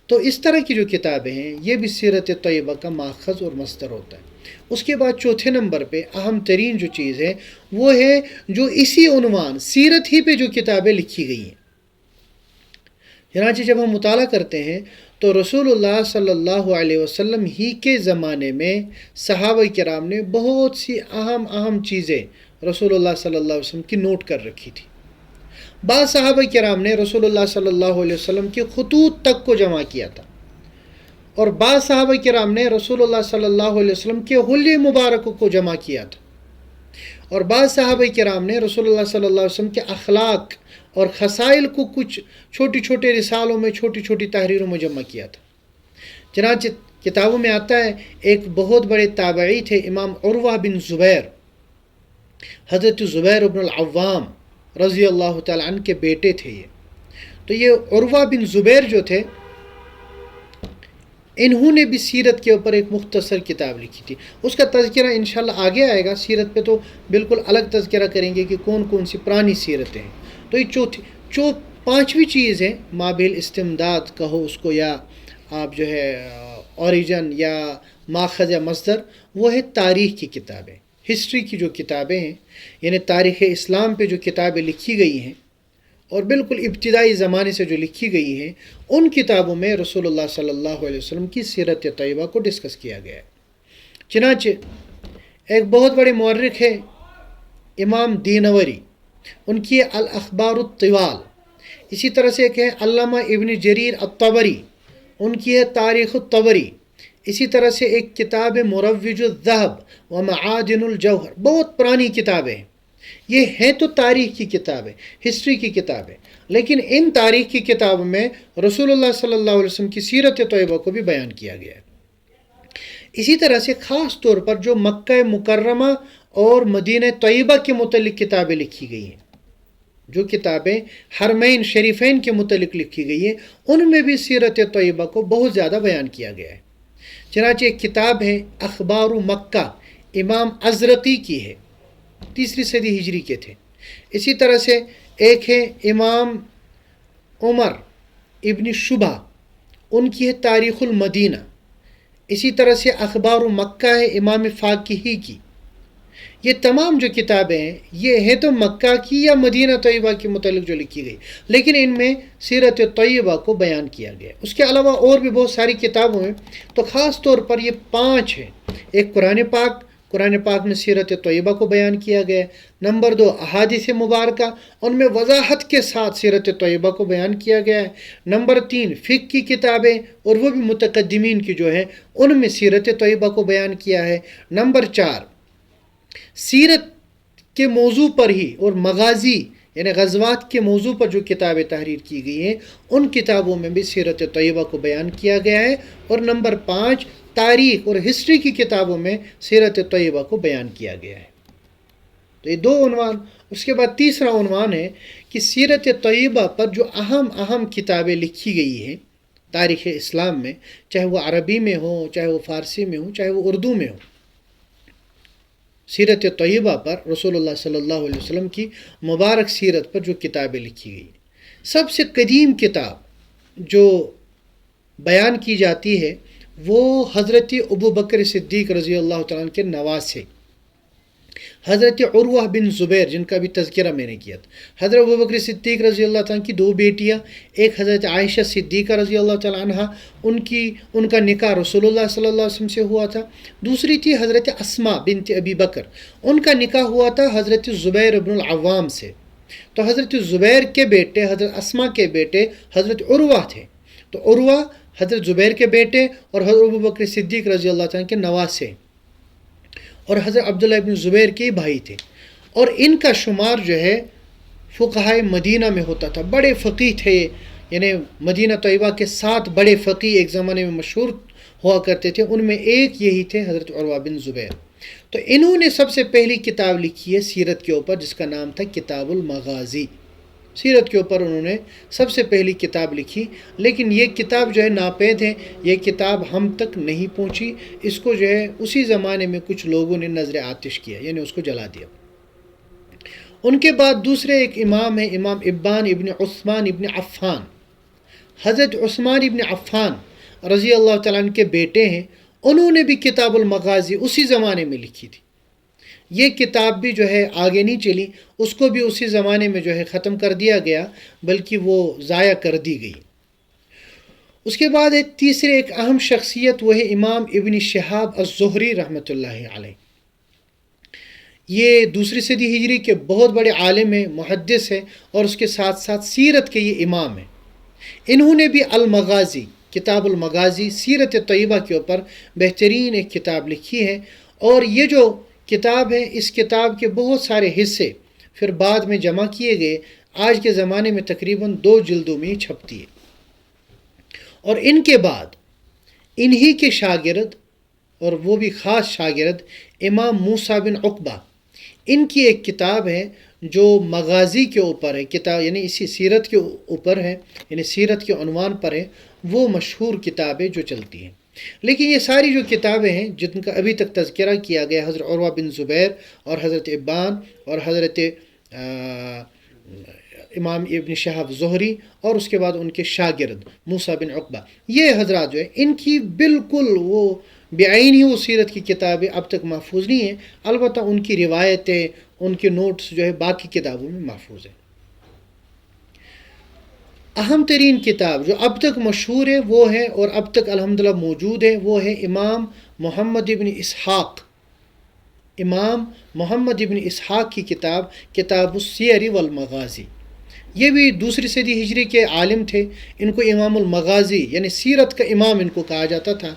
تو اس طرح کی جو کتابیں ہیں یہ بھی سیرت طیبہ کا ماخذ اور مصدر ہوتا ہے. اس کے بعد چوتھے نمبر پہ اہم ترین جو چیز ہے وہ ہے جو اسی عنوان سیرت ہی پہ جو کتابیں لکھی گئی ہیں. چنانچہ جب ہم مطالعہ کرتے ہیں تو رسول اللہ صلی اللہ علیہ وسلم ہی کے زمانے میں صحابہ کرام نے بہت سی اہم چیزیں رسول اللہ صلی اللہ علیہ وسلم کی نوٹ کر رکھی تھی. بعض صحابہ کرام نے رسول اللہ صلی اللہ علیہ وسلم کے خطوط تک کو جمع کیا تھا، اور بعض صحابہ کرام نے رسول اللہ صلی اللہ علیہ وسلم کے حلیہ مبارک کو جمع کیا تھا، اور بعض صحابہ کرام نے رسول اللہ صلی اللہ علیہ وسلم کے اخلاق اور خصائل کو کچھ چھوٹی رسالوں میں چھوٹی تحریروں میں جمع کیا تھا. چنانچہ کتابوں میں آتا ہے ایک بہت بڑے تابعی تھے امام عروہ بن زبیر، حضرت زبیر بن العوام رضی اللہ تعالیٰ عنہ کے بیٹے تھے یہ. تو یہ عروہ بن زبیر جو تھے انہوں نے بھی سیرت کے اوپر ایک مختصر کتاب لکھی تھی. اس کا تذکرہ انشاءاللہ آگے آئے گا. سیرت پہ تو بالکل الگ تذکرہ کریں گے کہ کون سی پرانی سیرتیں ہیں. تو یہ پانچویں چیز ہے مابل استمداد کہو اس کو، یا آپ جو ہے اوریجن یا ماخذ یا مصدر، وہ ہے تاریخ کی کتابیں، ہسٹری کی جو کتابیں ہیں، یعنی تاریخ اسلام پہ جو کتابیں لکھی گئی ہیں اور بالکل ابتدائی زمانے سے جو لکھی گئی ہیں، ان کتابوں میں رسول اللہ صلی اللہ علیہ وسلم کی سیرت طیبہ کو ڈسکس کیا گیا ہے. چنانچہ ایک بہت بڑے مورخ ہے امام دینوری، ان کی الاخبار الطوال. اسی طرح سے ایک ہے علامہ ابن جریر الطبری، ان کی ہے تاریخ الطبری. اسی طرح سے ایک کتاب ہے مروج الذہب و معادن الجوہر. بہت پرانی کتابیں ہیں یہ، ہیں تو تاریخ کی کتابیں، ہسٹری کی کتابیں، لیکن ان تاریخ کی کتابوں میں رسول اللہ صلی اللہ علیہ وسلم کی سیرت طیبہ کو بھی بیان کیا گیا ہے. اسی طرح سے خاص طور پر جو مکہ مکرمہ اور مدینہ طیبہ کے متعلق کتابیں لکھی گئی ہیں، جو کتابیں حرمین شریفین کے متعلق لکھی گئی ہیں، ان میں بھی سیرت طیبہ کو بہت زیادہ بیان کیا گیا ہے. چنانچہ ایک کتاب ہے اخبار مکہ، امام ازرقی کی ہے، 3 صدی ہجری کے تھے. اسی طرح سے ایک ہے امام عمر ابن شبہ، ان کی ہے تاریخ المدینہ. اسی طرح سے اخبار مکہ ہے امام فاقہی کی. یہ تمام جو کتابیں ہیں یہ ہیں تو مکہ کی یا مدینہ طیبہ کے متعلق جو لکھی گئی، لیکن ان میں سیرت طیبہ کو بیان کیا گیا. اس کے علاوہ اور بھی بہت ساری کتابوں ہیں، تو خاص طور پر یہ 5 ہیں. ایک قرآن پاک میں سیرت طیبہ کو بیان کیا گیا. نمبر 2 احادیث مبارکہ، ان میں وضاحت کے ساتھ سیرت طیبہ کو بیان کیا گیا ہے. نمبر 3 فقہ کی کتابیں، اور وہ بھی متقدمین کی جو ہیں ان میں سیرت طیبہ کو بیان کیا ہے. نمبر 4 سیرت کے موضوع پر ہی اور مغازی یعنی غزوات کے موضوع پر جو کتابیں تحریر کی گئی ہیں ان کتابوں میں بھی سیرت طیبہ کو بیان کیا گیا ہے. اور نمبر 5 تاریخ اور ہسٹری کی کتابوں میں سیرت طیبہ کو بیان کیا گیا ہے. تو یہ 2 عنوان. اس کے بعد تیسرا عنوان ہے کہ سیرت طیبہ پر جو اہم کتابیں لکھی گئی ہیں تاریخ اسلام میں، چاہے وہ عربی میں ہوں، چاہے وہ فارسی میں ہوں، چاہے وہ اردو میں ہوں، سیرت طیبہ پر، رسول اللہ صلی اللہ علیہ وسلم کی مبارک سیرت پر جو کتابیں لکھی گئی. سب سے قدیم کتاب جو بیان کی جاتی ہے وہ حضرت ابو بکر صدیق رضی اللہ تعالیٰ عنہ کے نواسے حضرت عروہ بن زبیر، جن کا بھی تذکرہ میں نے کیا تھا. حضرت ابو بکر صدیق رضی اللہ تعالیٰ عنہ کی 2 بیٹیاں، ایک حضرت عائشہ صدیقہ رضی اللہ تعالیٰ عنہ، ان کا نکاح رسول اللہ صلی اللہ علیہ وسلم سے ہوا تھا. دوسری تھی حضرت اسماء بنت ابی بکر، ان کا نکاح ہوا تھا حضرت زبیر بن العوام سے. تو حضرت زبیر کے بیٹے حضرت اسماء کے بیٹے حضرت عروہ تھے. تو عروہ حضرت زبیر کے بیٹے اور حضرت ابو بکر صدیق رضی اللہ تعالیٰ کے نواسے اور حضرت عبداللہ ابن زبیر کے بھائی تھے. اور ان کا شمار جو ہے فقہائے مدینہ میں ہوتا تھا. بڑے فقیہ تھے، یعنی مدینہ طیبہ کے 7 بڑے فقیہ ایک زمانے میں مشہور ہوا کرتے تھے، ان میں ایک یہی تھے حضرت عروہ بن زبیر. تو انہوں نے سب سے پہلی کتاب لکھی ہے سیرت کے اوپر، جس کا نام تھا کتاب المغازی. سیرت کے اوپر انہوں نے سب سے پہلی کتاب لکھی، لیکن یہ کتاب جو ہے ناپید ہے، یہ کتاب ہم تک نہیں پہنچی. اس کو جو ہے اسی زمانے میں کچھ لوگوں نے نظر آتش کیا، یعنی اس کو جلا دیا. ان کے بعد دوسرے ایک امام ہیں، امام ابان ابن عثمان ابن عفان. حضرت عثمان ابن عفان رضی اللہ تعالیٰ عنہ کے بیٹے ہیں، انہوں نے بھی کتاب المغازی اسی زمانے میں لکھی تھی. یہ کتاب بھی جو ہے آگے نہیں چلی، اس کو بھی اسی زمانے میں جو ہے ختم کر دیا گیا، بلکہ وہ ضائع کر دی گئی. اس کے بعد ایک تیسرے ایک اہم شخصیت وہ ہے امام ابن شہاب الزہری رحمۃ اللہ علیہ. یہ 2 صدی ہجری کے بہت بڑے عالم ہیں، محدث ہیں، اور اس کے ساتھ ساتھ سیرت کے یہ امام ہیں. انہوں نے بھی المغازی، کتاب المغازی سیرت طیبہ کے اوپر بہترین ایک کتاب لکھی ہے. اور یہ جو کتاب ہے، اس کتاب کے بہت سارے حصے پھر بعد میں جمع کیے گئے. آج کے زمانے میں تقریباً 2 جلدوں میں چھپتی ہے. اور ان کے بعد انہی کے شاگرد، اور وہ بھی خاص شاگرد، امام موسیٰ بن عقبہ، ان کی ایک کتاب ہے جو مغازی کے اوپر ہے، کتاب یعنی اسی سیرت کے اوپر ہے، یعنی سیرت کے عنوان پر ہے. وہ مشہور کتابیں جو چلتی ہیں. لیکن یہ ساری جو کتابیں ہیں جن کا ابھی تک تذکرہ کیا گیا، حضرت عروہ بن زبیر اور حضرت ابان اور حضرت امام ابن شہاب زہری، اور اس کے بعد ان کے شاگرد موسیٰ بن عقبہ، یہ حضرات جو ہے ان کی بالکل وہ بعین ہی وہ سیرت کی کتابیں اب تک محفوظ نہیں ہیں. البتہ ان کی روایتیں، ان کے نوٹس جو ہے باقی کتابوں میں محفوظ ہیں. اہم ترین کتاب جو اب تک مشہور ہے وہ ہے، اور اب تک الحمدللہ موجود ہے، وہ ہے امام محمد ابن اسحاق، امام محمد ابن اسحاق کی کتاب کتاب السیر والمغازی. یہ بھی 2 صدی ہجری کے عالم تھے. ان کو امام المغازی یعنی سیرت کا امام ان کو کہا جاتا تھا.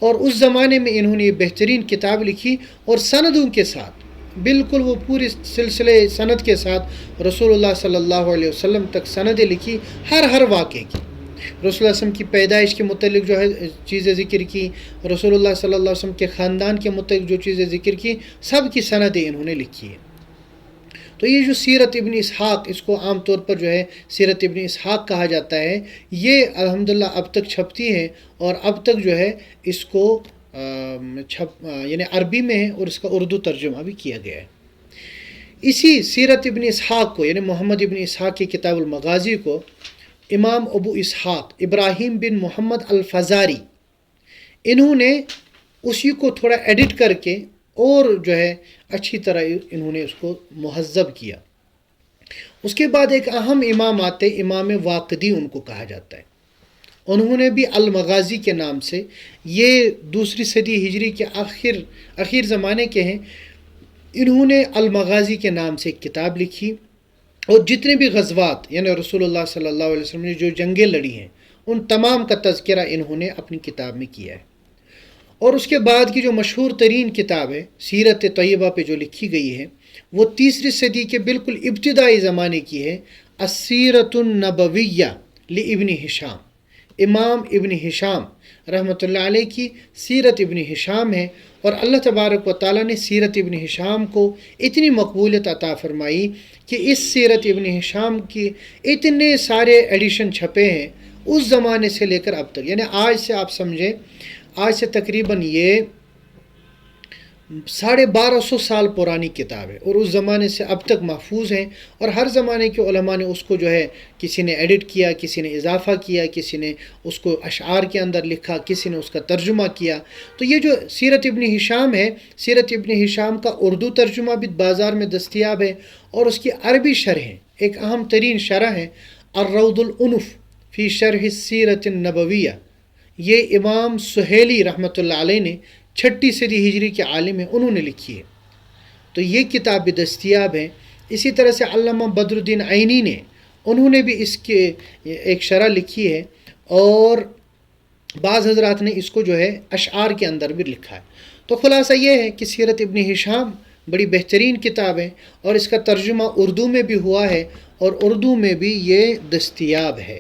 اور اس زمانے میں انہوں نے یہ بہترین کتاب لکھی، اور سندوں کے ساتھ، بالکل وہ پورے سلسلے سند کے ساتھ رسول اللہ صلی اللہ علیہ وسلم تک سندیں لکھی، ہر واقعے کی. رسول اللہ صلی اللہ علیہ وسلم کی پیدائش کے متعلق جو ہے چیزیں ذکر کی، رسول اللہ صلی اللہ علیہ وسلم کے خاندان کے متعلق جو چیزیں ذکر کی، سب کی سندیں انہوں نے لکھی ہیں. تو یہ جو سیرت ابن اسحاق، اس کو عام طور پر جو ہے سیرت ابن اسحاق کہا جاتا ہے، یہ الحمدللہ اب تک چھپتی ہے، اور اب تک جو ہے اس کو یعنی عربی میں ہے، اور اس کا اردو ترجمہ بھی کیا گیا ہے. اسی سیرت ابن اسحاق کو، یعنی محمد ابن اسحاق کی کتاب المغازی کو، امام ابو اسحاق ابراہیم بن محمد الفزاری، انہوں نے اسی کو تھوڑا ایڈٹ کر کے اور جو ہے اچھی طرح انہوں نے اس کو مہذب کیا. اس کے بعد ایک اہم امام آتے، امام واقدی ان کو کہا جاتا ہے. انہوں نے بھی المغازی کے نام سے، یہ 2 صدی ہجری کے آخر زمانے کے ہیں، انہوں نے المغازی کے نام سے ایک کتاب لکھی، اور جتنے بھی غزوات یعنی رسول اللہ صلی اللہ علیہ وسلم نے جو جنگیں لڑی ہیں ان تمام کا تذکرہ انہوں نے اپنی کتاب میں کیا ہے. اور اس کے بعد کی جو مشہور ترین کتاب ہے سیرت طیبہ پہ جو لکھی گئی ہے، وہ 3 صدی کے بالکل ابتدائی زمانے کی ہے، السیرۃ النبویہ لابن ہشام. امام ابن ہشام رحمۃ اللہ علیہ کی سیرت ابن ہشام ہے، اور اللہ تبارک و تعالیٰ نے سیرت ابن ہشام کو اتنی مقبولیت عطا فرمائی کہ اس سیرت ابن ہشام کی اتنے سارے ایڈیشن چھپے ہیں اس زمانے سے لے کر اب تک. یعنی آج سے آپ سمجھیں، آج سے تقریباً یہ 1250 سال پرانی کتاب ہے اور اس زمانے سے اب تک محفوظ ہیں، اور ہر زمانے کے علماء نے اس کو جو ہے کسی نے ایڈٹ کیا، کسی نے اضافہ کیا، کسی نے اس کو اشعار کے اندر لکھا، کسی نے اس کا ترجمہ کیا۔ تو یہ جو سیرت ابن ہشام ہے، سیرت ابن ہشام کا اردو ترجمہ بھی بازار میں دستیاب ہے، اور اس کی عربی شرح ایک اہم ترین شرح ہے الروض العنف فی شرح السیرت النبویہ۔ یہ امام سہیلی رحمۃ اللہ علیہ نے 6 صدی ہجری کے عالم ہیں، انہوں نے لکھی ہے، تو یہ کتاب بھی دستیاب ہے۔ اسی طرح سے علامہ بدر الدین عینی نے، انہوں نے بھی اس کے ایک شرح لکھی ہے، اور بعض حضرات نے اس کو جو ہے اشعار کے اندر بھی لکھا ہے۔ تو خلاصہ یہ ہے کہ سیرت ابن ہشام بڑی بہترین کتاب ہے، اور اس کا ترجمہ اردو میں بھی ہوا ہے، اور اردو میں بھی یہ دستیاب ہے۔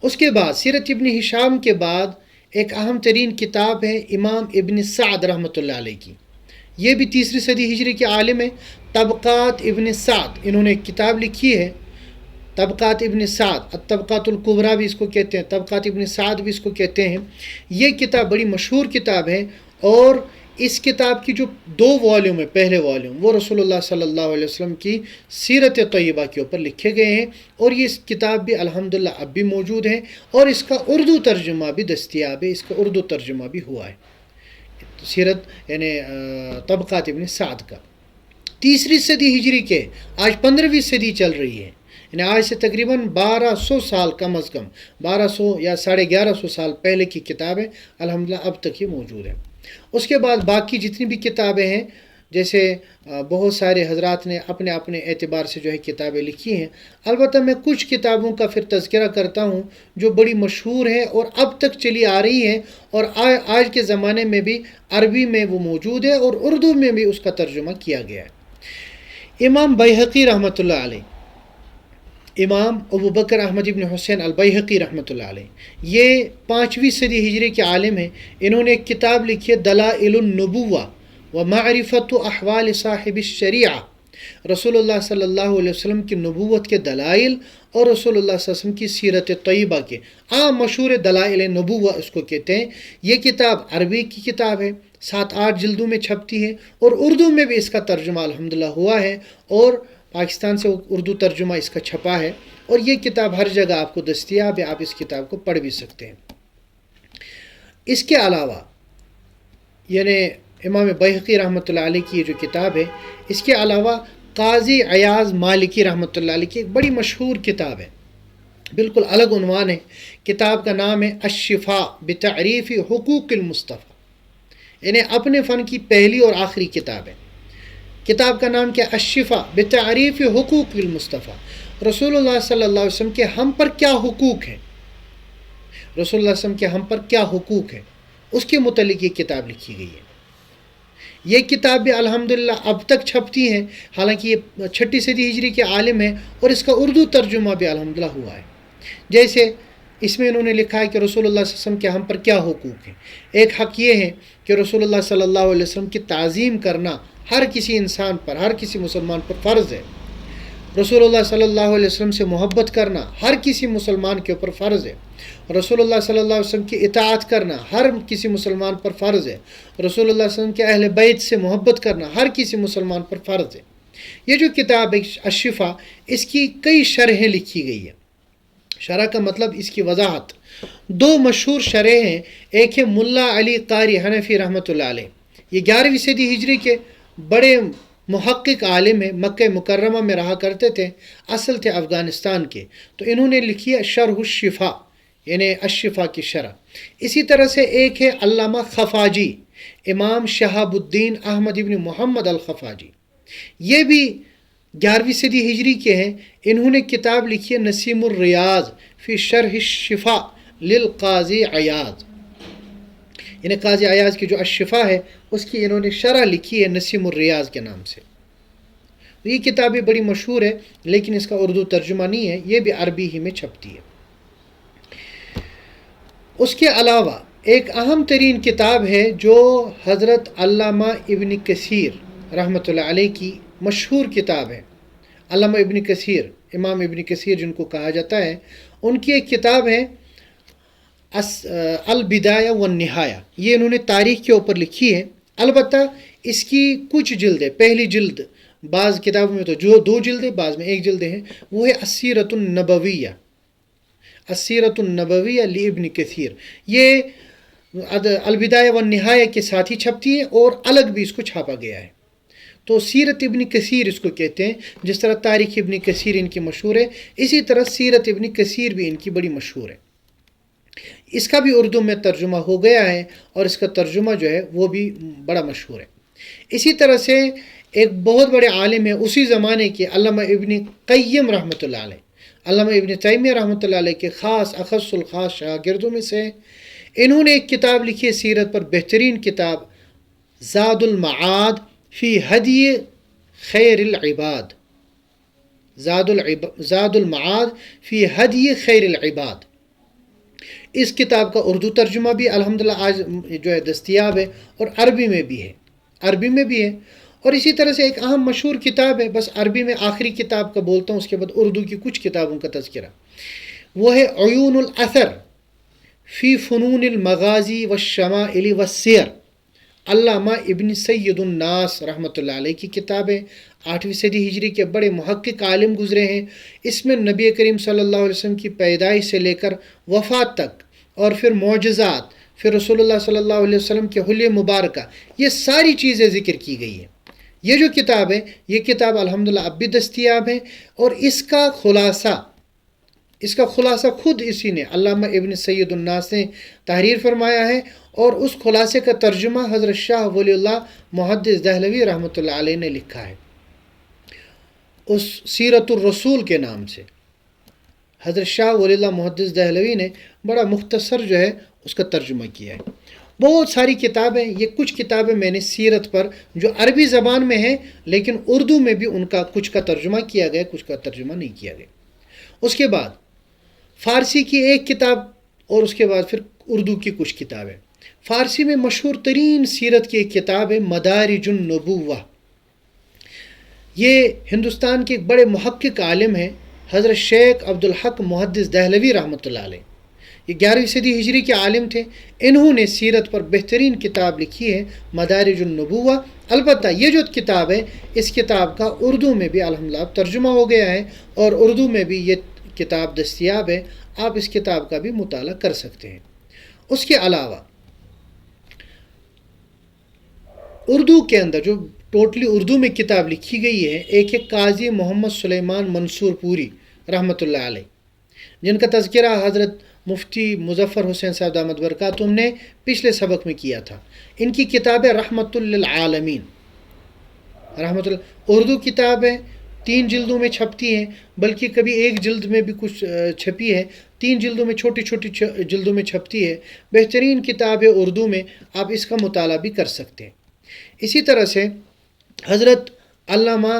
اس کے بعد سیرت ابن ہشام کے بعد ایک اہم ترین کتاب ہے امام ابن سعد رحمۃ اللہ علیہ کی، یہ بھی 3 صدی ہجری کے عالم ہیں، طبقات ابن سعد، انہوں نے ایک کتاب لکھی ہے طبقات ابن سعد، الطبقات الکبریٰ بھی اس کو کہتے ہیں، طبقات ابن سعد بھی اس کو کہتے ہیں۔ یہ کتاب بڑی مشہور کتاب ہے، اور اس کتاب کی جو 2 والیوم ہے، پہلے والیوم وہ رسول اللہ صلی اللہ علیہ وسلم کی سیرت طیبہ کے اوپر لکھے گئے ہیں، اور یہ کتاب بھی الحمدللہ اب بھی موجود ہے، اور اس کا اردو ترجمہ بھی دستیاب ہے، اس کا اردو ترجمہ بھی ہوا ہے، سیرت یعنی طبقات ابن سعد کا۔ 3 صدی ہجری کے، آج 15ویں صدی چل رہی ہے، یعنی آج سے تقریباً 1200 سال کم از کم 1200 یا 1150 سال پہلے کی کتاب ہے، الحمدللہ اب تک یہ موجود ہے۔ اس کے بعد باقی جتنی بھی کتابیں ہیں، جیسے بہت سارے حضرات نے اپنے اپنے اعتبار سے جو ہے کتابیں لکھی ہیں، البتہ میں کچھ کتابوں کا پھر تذکرہ کرتا ہوں جو بڑی مشہور ہیں اور اب تک چلی آ رہی ہیں، اور آج کے زمانے میں بھی عربی میں وہ موجود ہے، اور اردو میں بھی اس کا ترجمہ کیا گیا ہے۔ امام بیہقی رحمۃ اللہ علیہ، امام ابو بکر احمد ابن حسین البیہقی رحمۃ اللہ علیہ، یہ 5ویں صدی ہجری کے عالم ہیں، انہوں نے ایک کتاب لکھی ہے دلائل النبوہ و معرفت احوال صاحب الشریعہ، رسول اللہ صلی اللہ علیہ وسلم کی نبوت کے دلائل اور رسول اللہ صلی اللہ علیہ وسلم کی سیرت طیبہ کے، عام مشہور دلائل نبوہ اس کو کہتے ہیں۔ یہ کتاب عربی کی کتاب ہے، 7-8 جلدوں میں چھپتی ہے، اور اردو میں بھی اس کا ترجمہ الحمدللہ ہوا ہے، اور پاکستان سے اردو ترجمہ اس کا چھپا ہے، اور یہ کتاب ہر جگہ آپ کو دستیاب ہے، آپ اس کتاب کو پڑھ بھی سکتے ہیں۔ اس کے علاوہ یعنی امام بیہقی رحمۃ اللہ علیہ کی یہ جو کتاب ہے، اس کے علاوہ قاضی ایاز مالکی رحمۃ اللہ علیہ کی ایک بڑی مشہور کتاب ہے، بالکل الگ عنوان ہے، کتاب کا نام ہے الشفاء بتعریف حقوق المصطفیٰ، یعنی اپنے فن کی پہلی اور آخری کتاب ہے۔ کتاب کا نام کیا؟ الشفاء بتعریف حقوق المصطفیٰ، رسول اللہ صلی اللہ علیہ وسلم کے ہم پر کیا حقوق ہیں، رسول اللہ علیہ وسلم کے ہم پر کیا حقوق ہیں، اس کے متعلق یہ کتاب لکھی گئی ہے۔ یہ کتاب بھی الحمدللہ اب تک چھپتی ہیں، حالانکہ یہ 6 صدی ہجری کے عالم ہیں، اور اس کا اردو ترجمہ بھی الحمدللہ ہوا ہے۔ جیسے اس میں انہوں نے لکھا ہے کہ رسول اللہ صلی اللہ علیہ وسلم کے ہم پر کیا حقوق ہیں۔ ایک حق یہ ہے کہ رسول اللہ صلی اللہ علیہ وسلم کی تعظیم کرنا ہر کسی انسان پر، ہر کسی مسلمان پر فرض ہے۔ رسول اللہ صلی اللہ علیہ وسلم سے محبت کرنا ہر کسی مسلمان کے اوپر فرض ہے۔ رسول اللہ صلی اللہ علیہ وسلم کی اطاعت کرنا ہر کسی مسلمان پر فرض ہے۔ رسول اللہ صلی اللہ علیہ وسلم کے اہل بیت سے محبت کرنا ہر کسی مسلمان پر فرض ہے۔ یہ جو کتاب ہے الشفاء، اس کی کئی شرحیں لکھی گئی ہیں۔ شرح کا مطلب اس کی وضاحت، 2 مشہور شرح ہیں، ایک ہے ملا علی قاری حنفی رحمۃ اللہ علیہ، یہ 11ویں صدی ہجری کے بڑے محقق عالم ہیں، مکہ مکرمہ میں رہا کرتے تھے، اصل تھے افغانستان کے، تو انہوں نے لکھی ہے شرح الشفاء، یعنی الشفاء کی شرح۔ اسی طرح سے ایک ہے علامہ خفاجی، امام شہاب الدین احمد ابن محمد الخفاجی، یہ بھی 11ویں صدی ہجری کے ہیں، انہوں نے کتاب لکھی ہے نسیم الریاض فی شرح الشفاء للقاضی ایاز، یعنی قاضی ایاز کی جو الشفاء ہے اس کی انہوں نے شرح لکھی ہے نسیم الریاض کے نام سے۔ یہ کتاب بھی بڑی مشہور ہے، لیکن اس کا اردو ترجمہ نہیں ہے، یہ بھی عربی ہی میں چھپتی ہے۔ اس کے علاوہ ایک اہم ترین کتاب ہے جو حضرت علامہ ابن کثیر رحمۃ اللہ علیہ کی مشہور کتاب ہے۔ علامہ ابن کثیر، امام ابن کثیر جن کو کہا جاتا ہے، ان کی ایک کتاب ہے البدایہ والنہایہ، یہ انہوں نے تاریخ کے اوپر لکھی ہے، البتہ اس کی کچھ جلدیں، پہلی جلد بعض کتابوں میں تو جو 2 جلدیں، بعض میں 1 جلدیں ہیں، وہ ہے السیرۃ النبویہ، السیرۃ النبویہ لابن کثیر. یہ البدایہ والنہایہ کے ساتھ ہی چھپتی ہے اور الگ بھی اس کو چھاپا گیا ہے. تو سیرت ابن کثیر اس کو کہتے ہیں. جس طرح تاریخ ابن کثیر ان کی مشہور ہے، اسی طرح سیرت ابن کثیر بھی ان کی بڑی مشہور ہے. اس کا بھی اردو میں ترجمہ ہو گیا ہے اور اس کا ترجمہ جو ہے وہ بھی بڑا مشہور ہے. اسی طرح سے ایک بہت بڑے عالم ہیں اسی زمانے کے، علامہ ابن قیم رحمۃ اللہ علیہ، علامہ ابن تیمیہ رحمۃ اللہ علیہ کے خاص اخص الخاص شاگردوں میں سے. انہوں نے ایک کتاب لکھی ہے سیرت پر، بہترین کتاب، زاد المعاد فی ہدی خیر العباد، زاد المعاد فی ہدی خیر العباد. اس کتاب کا اردو ترجمہ بھی الحمدللہ آج جو ہے دستیاب ہے، اور عربی میں بھی ہے. اور اسی طرح سے ایک اہم مشہور کتاب ہے، بس عربی میں آخری کتاب کا بولتا ہوں، اس کے بعد اردو کی کچھ کتابوں کا تذکرہ، وہ ہے عیون الاثر فی فنون المغازی والشمائل والسیر. علامہ ابن سید الناس رحمۃ اللہ علیہ کی کتاب ہے. 8ویں صدی ہجری کے بڑے محقق عالم گزرے ہیں. اس میں نبی کریم صلی اللہ علیہ وسلم کی پیدائش سے لے کر وفات تک، اور پھر معجزات، پھر رسول اللہ صلی اللہ علیہ وسلم کے حلیہ مبارکہ، یہ ساری چیزیں ذکر کی گئی ہیں. یہ جو کتاب ہے، یہ کتاب الحمدللہ اب بھی دستیاب ہے، اور اس کا خلاصہ خود اسی نے، علامہ ابن سید الناس نے تحریر فرمایا ہے، اور اس خلاصے کا ترجمہ حضرت شاہ ولی اللہ محدث دہلوی رحمۃ اللہ علیہ نے لکھا ہے، اس سیرت الرسول کے نام سے. حضرت شاہ ولی اللہ محدث دہلوی نے بڑا مختصر جو ہے اس کا ترجمہ کیا ہے. بہت ساری کتابیں، یہ کچھ کتابیں میں نے سیرت پر جو عربی زبان میں ہیں، لیکن اردو میں بھی ان کا کچھ کا ترجمہ کیا گیا، کچھ کا ترجمہ نہیں کیا گیا. اس کے بعد فارسی کی ایک کتاب، اور اس کے بعد پھر اردو کی کچھ کتابیں. فارسی میں مشہور ترین سیرت کی ایک کتاب ہے مدارج النبوہ. یہ ہندوستان کے ایک بڑے محقق عالم ہیں، حضرت شیخ عبدالحق محدث دہلوی رحمۃ اللہ علیہ. یہ 11ویں صدی ہجری کے عالم تھے. انہوں نے سیرت پر بہترین کتاب لکھی ہے مدارج النبوہ. البتہ یہ جو کتاب ہے، اس کتاب کا اردو میں بھی الحمدللہ ترجمہ ہو گیا ہے، اور اردو میں بھی یہ کتاب دستیاب ہے. آپ اس کتاب کا بھی مطالعہ کر سکتے ہیں. اس کے علاوہ اردو کے اندر جو ٹوٹلی اردو میں کتاب لکھی گئی ہے، ایک قاضی محمد سلیمان منصور پوری رحمۃ اللہ علیہ، جن کا تذکرہ حضرت مفتی مظفر حسین صاحب دامت برکاتہم نے پچھلے سبق میں کیا تھا. ان کی کتاب ہے رحمۃ للعالمین، رحمۃ اللہ. اردو کتاب ہے، 3 جلدوں میں چھپتی ہیں، بلکہ کبھی 1 جلد میں بھی کچھ چھپی ہے. 3 جلدوں میں، چھوٹی چھوٹی جلدوں میں چھپتی ہے. بہترین کتاب ہے اردو میں، آپ اس کا مطالعہ بھی کر سکتے ہیں. اسی طرح سے حضرت علامہ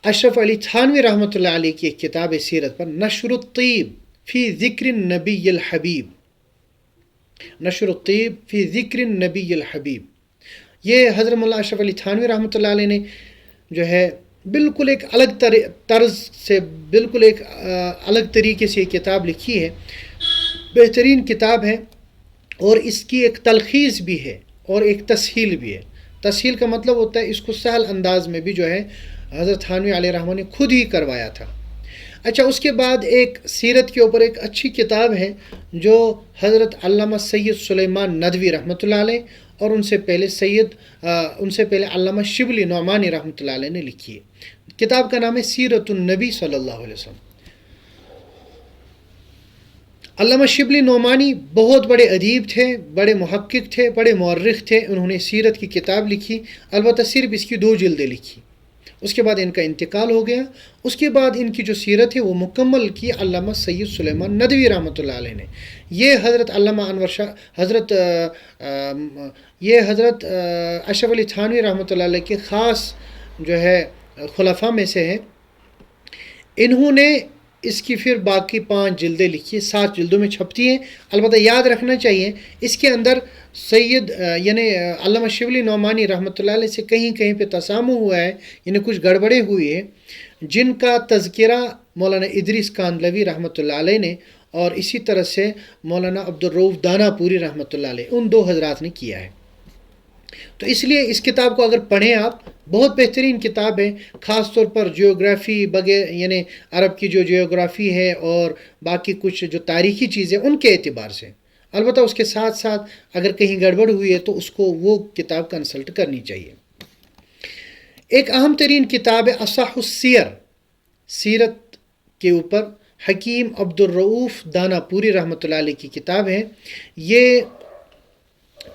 اشرف علی تھانوی رحمۃ اللہ علیہ کی ایک کتاب ہے سیرت پر، نشر الطیب فی ذکر النبی الحبیب، نشر الطیب فی ذکر النبی الحبیب. یہ حضرت مولانا اشرف علی تھانوی رحمۃ اللہ علیہ نے جو ہے بالکل ایک الگ طرز سے، بالکل ایک الگ طریقے سے یہ کتاب لکھی ہے. بہترین کتاب ہے، اور اس کی ایک تلخیص بھی ہے اور ایک تسہیل بھی ہے. تسہیل کا مطلب ہوتا ہے اس کو سہل انداز میں بھی جو ہے حضرت تھانوی علیہ رحمہ نے خود ہی کروایا تھا. اچھا، اس کے بعد ایک سیرت کے اوپر ایک اچھی کتاب ہے جو حضرت علامہ سید سلیمان ندوی رحمۃ اللہ علیہ، اور ان سے پہلے علامہ شبلی نعمانی رحمۃ اللہ علیہ نے لکھی ہے. کتاب کا نام ہے سیرت النبی صلی اللہ علیہ وسلم. علامہ شبلی نعمانی بہت بڑے ادیب تھے، بڑے محقق تھے، بڑے مورخ تھے. انہوں نے سیرت کی کتاب لکھی، البتہ صرف اس کی 2 جلدیں لکھی. اس کے بعد ان کا انتقال ہو گیا. اس کے بعد ان کی جو سیرت ہے وہ مکمل کی علامہ سید سلیمان ندوی رحمۃ اللہ علیہ نے. یہ حضرت علامہ انور شاہ، حضرت اشرف علی تھانوی رحمۃ اللہ علیہ کے خاص جو ہے خلفاء میں سے ہیں. انہوں نے اس کی پھر باقی 5 جلدیں لکھی، 7 جلدوں میں چھپتی ہیں. البتہ یاد رکھنا چاہیے اس کے اندر یعنی علامہ شبلی نعمانی رحمۃ اللہ علیہ سے کہیں کہیں پہ تسامح ہوا ہے، یعنی کچھ گڑبڑیں ہوئی ہیں، جن کا تذکرہ مولانا ادریس کاندلوی رحمۃ اللہ علیہ نے، اور اسی طرح سے مولانا عبدالرؤف دانا پوری رحمۃ اللہ علیہ، ان 2 حضرات نے کیا ہے. تو اس لیے اس کتاب کو اگر پڑھیں آپ، بہت بہترین کتاب ہے، خاص طور پر جیوگرافی یعنی عرب کی جو جیوگرافی ہے اور باقی کچھ جو تاریخی چیزیں ان کے اعتبار سے. البتہ اس کے ساتھ ساتھ اگر کہیں گڑبڑ ہوئی ہے تو اس کو وہ کتاب کنسلٹ کرنی چاہیے. ایک اہم ترین کتاب ہے اصح السیر، سیرت کے اوپر حکیم عبدالرؤوف دانا پوری رحمۃ اللہ علیہ کی کتاب ہے. یہ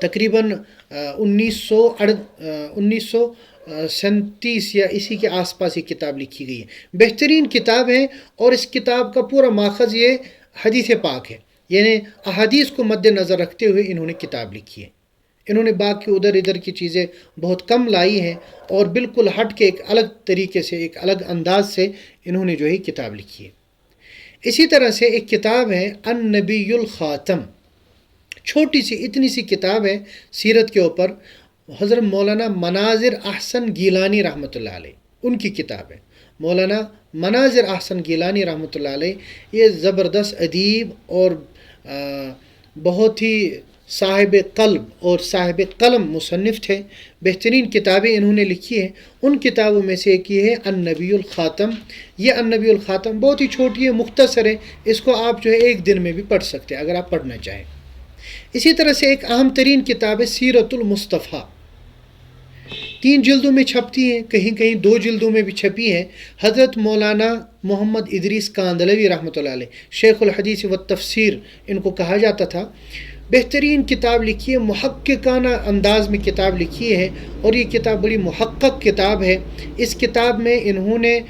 تقریباً 1937 یا اسی کے آس پاس یہ کتاب لکھی گئی ہے. بہترین کتاب ہے، اور اس کتاب کا پورا ماخذ یہ حدیث پاک ہے، یعنی احادیث کو مد نظر رکھتے ہوئے انہوں نے کتاب لکھی ہے. انہوں نے باقی ادھر ادھر کی چیزیں بہت کم لائی ہیں، اور بالکل ہٹ کے ایک الگ طریقے سے، ایک الگ انداز سے انہوں نے جو ہے کتاب لکھی ہے. اسی طرح سے ایک کتاب ہے النبی الخاتم، چھوٹی سی اتنی سی کتاب ہے سیرت کے اوپر، حضرت مولانا مناظر احسن گیلانی رحمۃ اللہ علیہ ان کی کتاب ہے. مولانا مناظر احسن گیلانی رحمۃ اللہ علیہ یہ زبردست ادیب اور بہت ہی صاحب قلب اور صاحب قلم مصنف تھے. بہترین کتابیں انہوں نے لکھی ہیں. ان کتابوں میں سے ایک یہ ہے النبی الخاتم. یہ النبی الخاتم بہت ہی چھوٹی ہے، مختصر ہے، اس کو آپ جو ہے ایک دن میں بھی پڑھ سکتے ہیں اگر آپ پڑھنا چاہیں. اسی طرح سے ایک اہم ترین کتاب ہے سیرت المصطفیٰ، 3 جلدوں میں چھپتی ہیں، کہیں کہیں 2 جلدوں میں بھی چھپی ہے. حضرت مولانا محمد ادریس کاندلوی رحمۃ اللہ علیہ، شیخ الحدیث و تفسیر ان کو کہا جاتا تھا. بہترین کتاب لکھی ہے، محققانہ انداز میں کتاب لکھی ہے، اور یہ کتاب بڑی محقق کتاب ہے. اس کتاب میں انہوں نے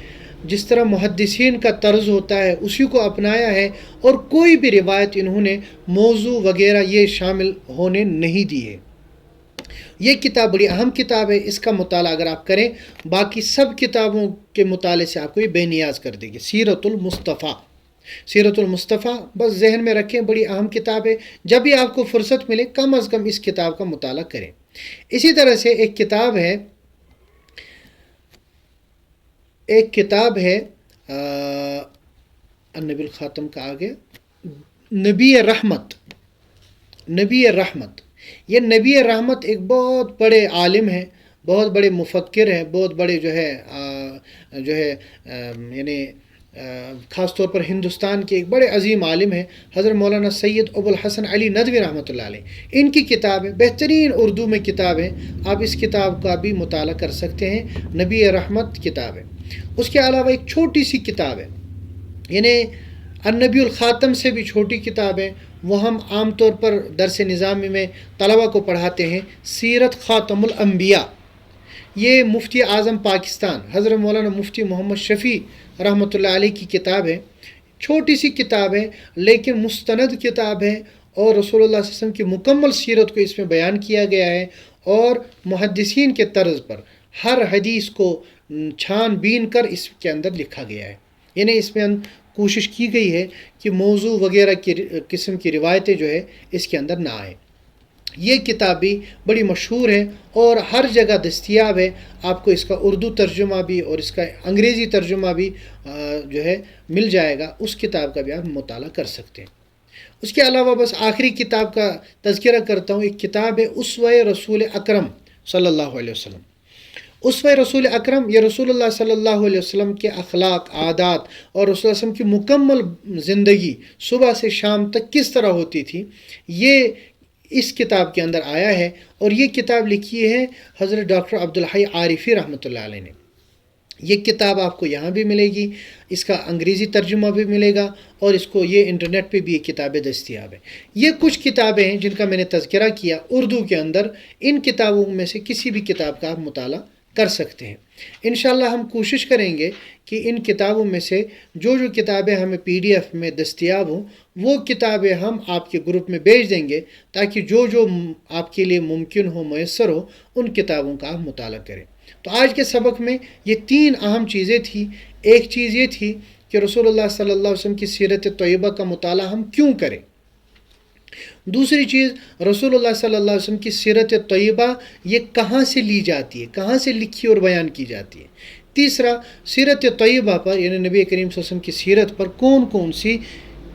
جس طرح محدثین کا طرز ہوتا ہے اسی کو اپنایا ہے، اور کوئی بھی روایت انہوں نے موضوع وغیرہ یہ شامل ہونے نہیں دی ہے. یہ کتاب بڑی اہم کتاب ہے، اس کا مطالعہ اگر آپ کریں باقی سب کتابوں کے مطالعے سے آپ کو یہ بے نیاز کر دے گی. سیرت المصطفیٰ، سیرت المصطفیٰ بس ذہن میں رکھیں، بڑی اہم کتاب ہے. جب بھی آپ کو فرصت ملے کم از کم اس کتاب کا مطالعہ کریں. اسی طرح سے ایک کتاب ہے النبی الخاتم کا آگے نبی رحمت. نبی رحمت، یہ نبی رحمت ایک بہت بڑے عالم ہیں، بہت بڑے مفکر ہیں، بہت بڑے جو ہے یعنی خاص طور پر ہندوستان کے ایک بڑے عظیم عالم ہیں، حضرت مولانا سید ابو الحسن علی ندوی رحمۃ اللہ علیہ. ان کی کتاب ہے، بہترین اردو میں کتاب ہے، آپ اس کتاب کا بھی مطالعہ کر سکتے ہیں. نبی رحمت کتاب ہے. اس کے علاوہ ایک چھوٹی سی کتاب ہے، یعنی النبی الخاتم سے بھی چھوٹی کتاب ہے، وہ ہم عام طور پر درس نظامی میں طلبہ کو پڑھاتے ہیں، سیرت خاتم الانبیاء. یہ مفتی اعظم پاکستان حضرت مولانا مفتی محمد شفیع رحمۃ اللہ علیہ کی کتاب ہے. چھوٹی سی کتاب ہے لیکن مستند کتاب ہے، اور رسول اللہ صلی اللہ علیہ وسلم کی مکمل سیرت کو اس میں بیان کیا گیا ہے، اور محدثین کے طرز پر ہر حدیث کو چھان بین کر اس کے اندر لکھا گیا ہے. یعنی اس میں کوشش کی گئی ہے کہ موضوع وغیرہ کی قسم کی روایتیں جو ہے اس کے اندر نہ آئیں. یہ کتاب بھی بڑی مشہور ہے اور ہر جگہ دستیاب ہے. آپ کو اس کا اردو ترجمہ بھی اور اس کا انگریزی ترجمہ بھی جو ہے مل جائے گا. اس کتاب کا بھی آپ مطالعہ کر سکتے ہیں. اس کے علاوہ بس آخری کتاب کا تذکرہ کرتا ہوں. ایک کتاب ہے اسوہ رسول اکرم صلی اللہ علیہ وسلم. اسوہ رسول اکرم یہ رسول اللہ صلی اللہ علیہ وسلم کے اخلاق، عادات اور رسول اللہ علیہ وسلم کی مکمل زندگی صبح سے شام تک کس طرح ہوتی تھی، یہ اس کتاب کے اندر آیا ہے. اور یہ کتاب لکھی ہے حضرت ڈاکٹر عبدالحی عارفی رحمۃ اللہ علیہ نے. یہ کتاب آپ کو یہاں بھی ملے گی، اس کا انگریزی ترجمہ بھی ملے گا، اور اس کو یہ انٹرنیٹ پہ بھی یہ کتابیں دستیاب ہیں. یہ کچھ کتابیں ہیں جن کا میں نے تذکرہ کیا اردو کے اندر. ان کتابوں میں سے کسی بھی کتاب کا آپ مطالعہ کر سکتے ہیں. انشاءاللہ ہم کوشش کریں گے کہ ان کتابوں میں سے جو کتابیں ہمیں PDF میں دستیاب ہوں وہ کتابیں ہم آپ کے گروپ میں بھیج دیں گے، تاکہ جو آپ کے لیے ممکن ہو، میسر ہو، ان کتابوں کا آپ مطالعہ کریں. تو آج کے سبق میں یہ 3 اہم چیزیں تھیں. ایک چیز یہ تھی کہ رسول اللہ صلی اللہ علیہ وسلم کی سیرت طیبہ کا مطالعہ ہم کیوں کریں. دوسری چیز، رسول اللہ صلی اللہ علیہ وسلم کی سیرت طیبہ یہ کہاں سے لی جاتی ہے، کہاں سے لکھی اور بیان کی جاتی ہے. تیسرا، سیرت طیبہ پر یعنی نبی کریم صلی اللہ علیہ وسلم کی سیرت پر کون کون سی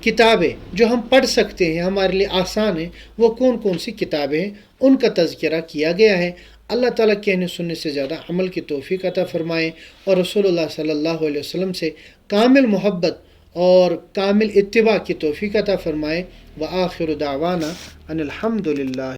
کتابیں جو ہم پڑھ سکتے ہیں، ہمارے لیے آسان ہیں، وہ کون کون سی کتابیں ہیں، ان کا تذکرہ کیا گیا ہے۔ اللہ تعالیٰ کہنے سننے سے زیادہ عمل کی توفیق عطا فرمائے، اور رسول اللہ صلی اللہ علیہ وسلم سے کامل محبت اور کامل اتباع کی توفیق عطا فرمائے۔ وآخر دعوانا ان الحمد للہ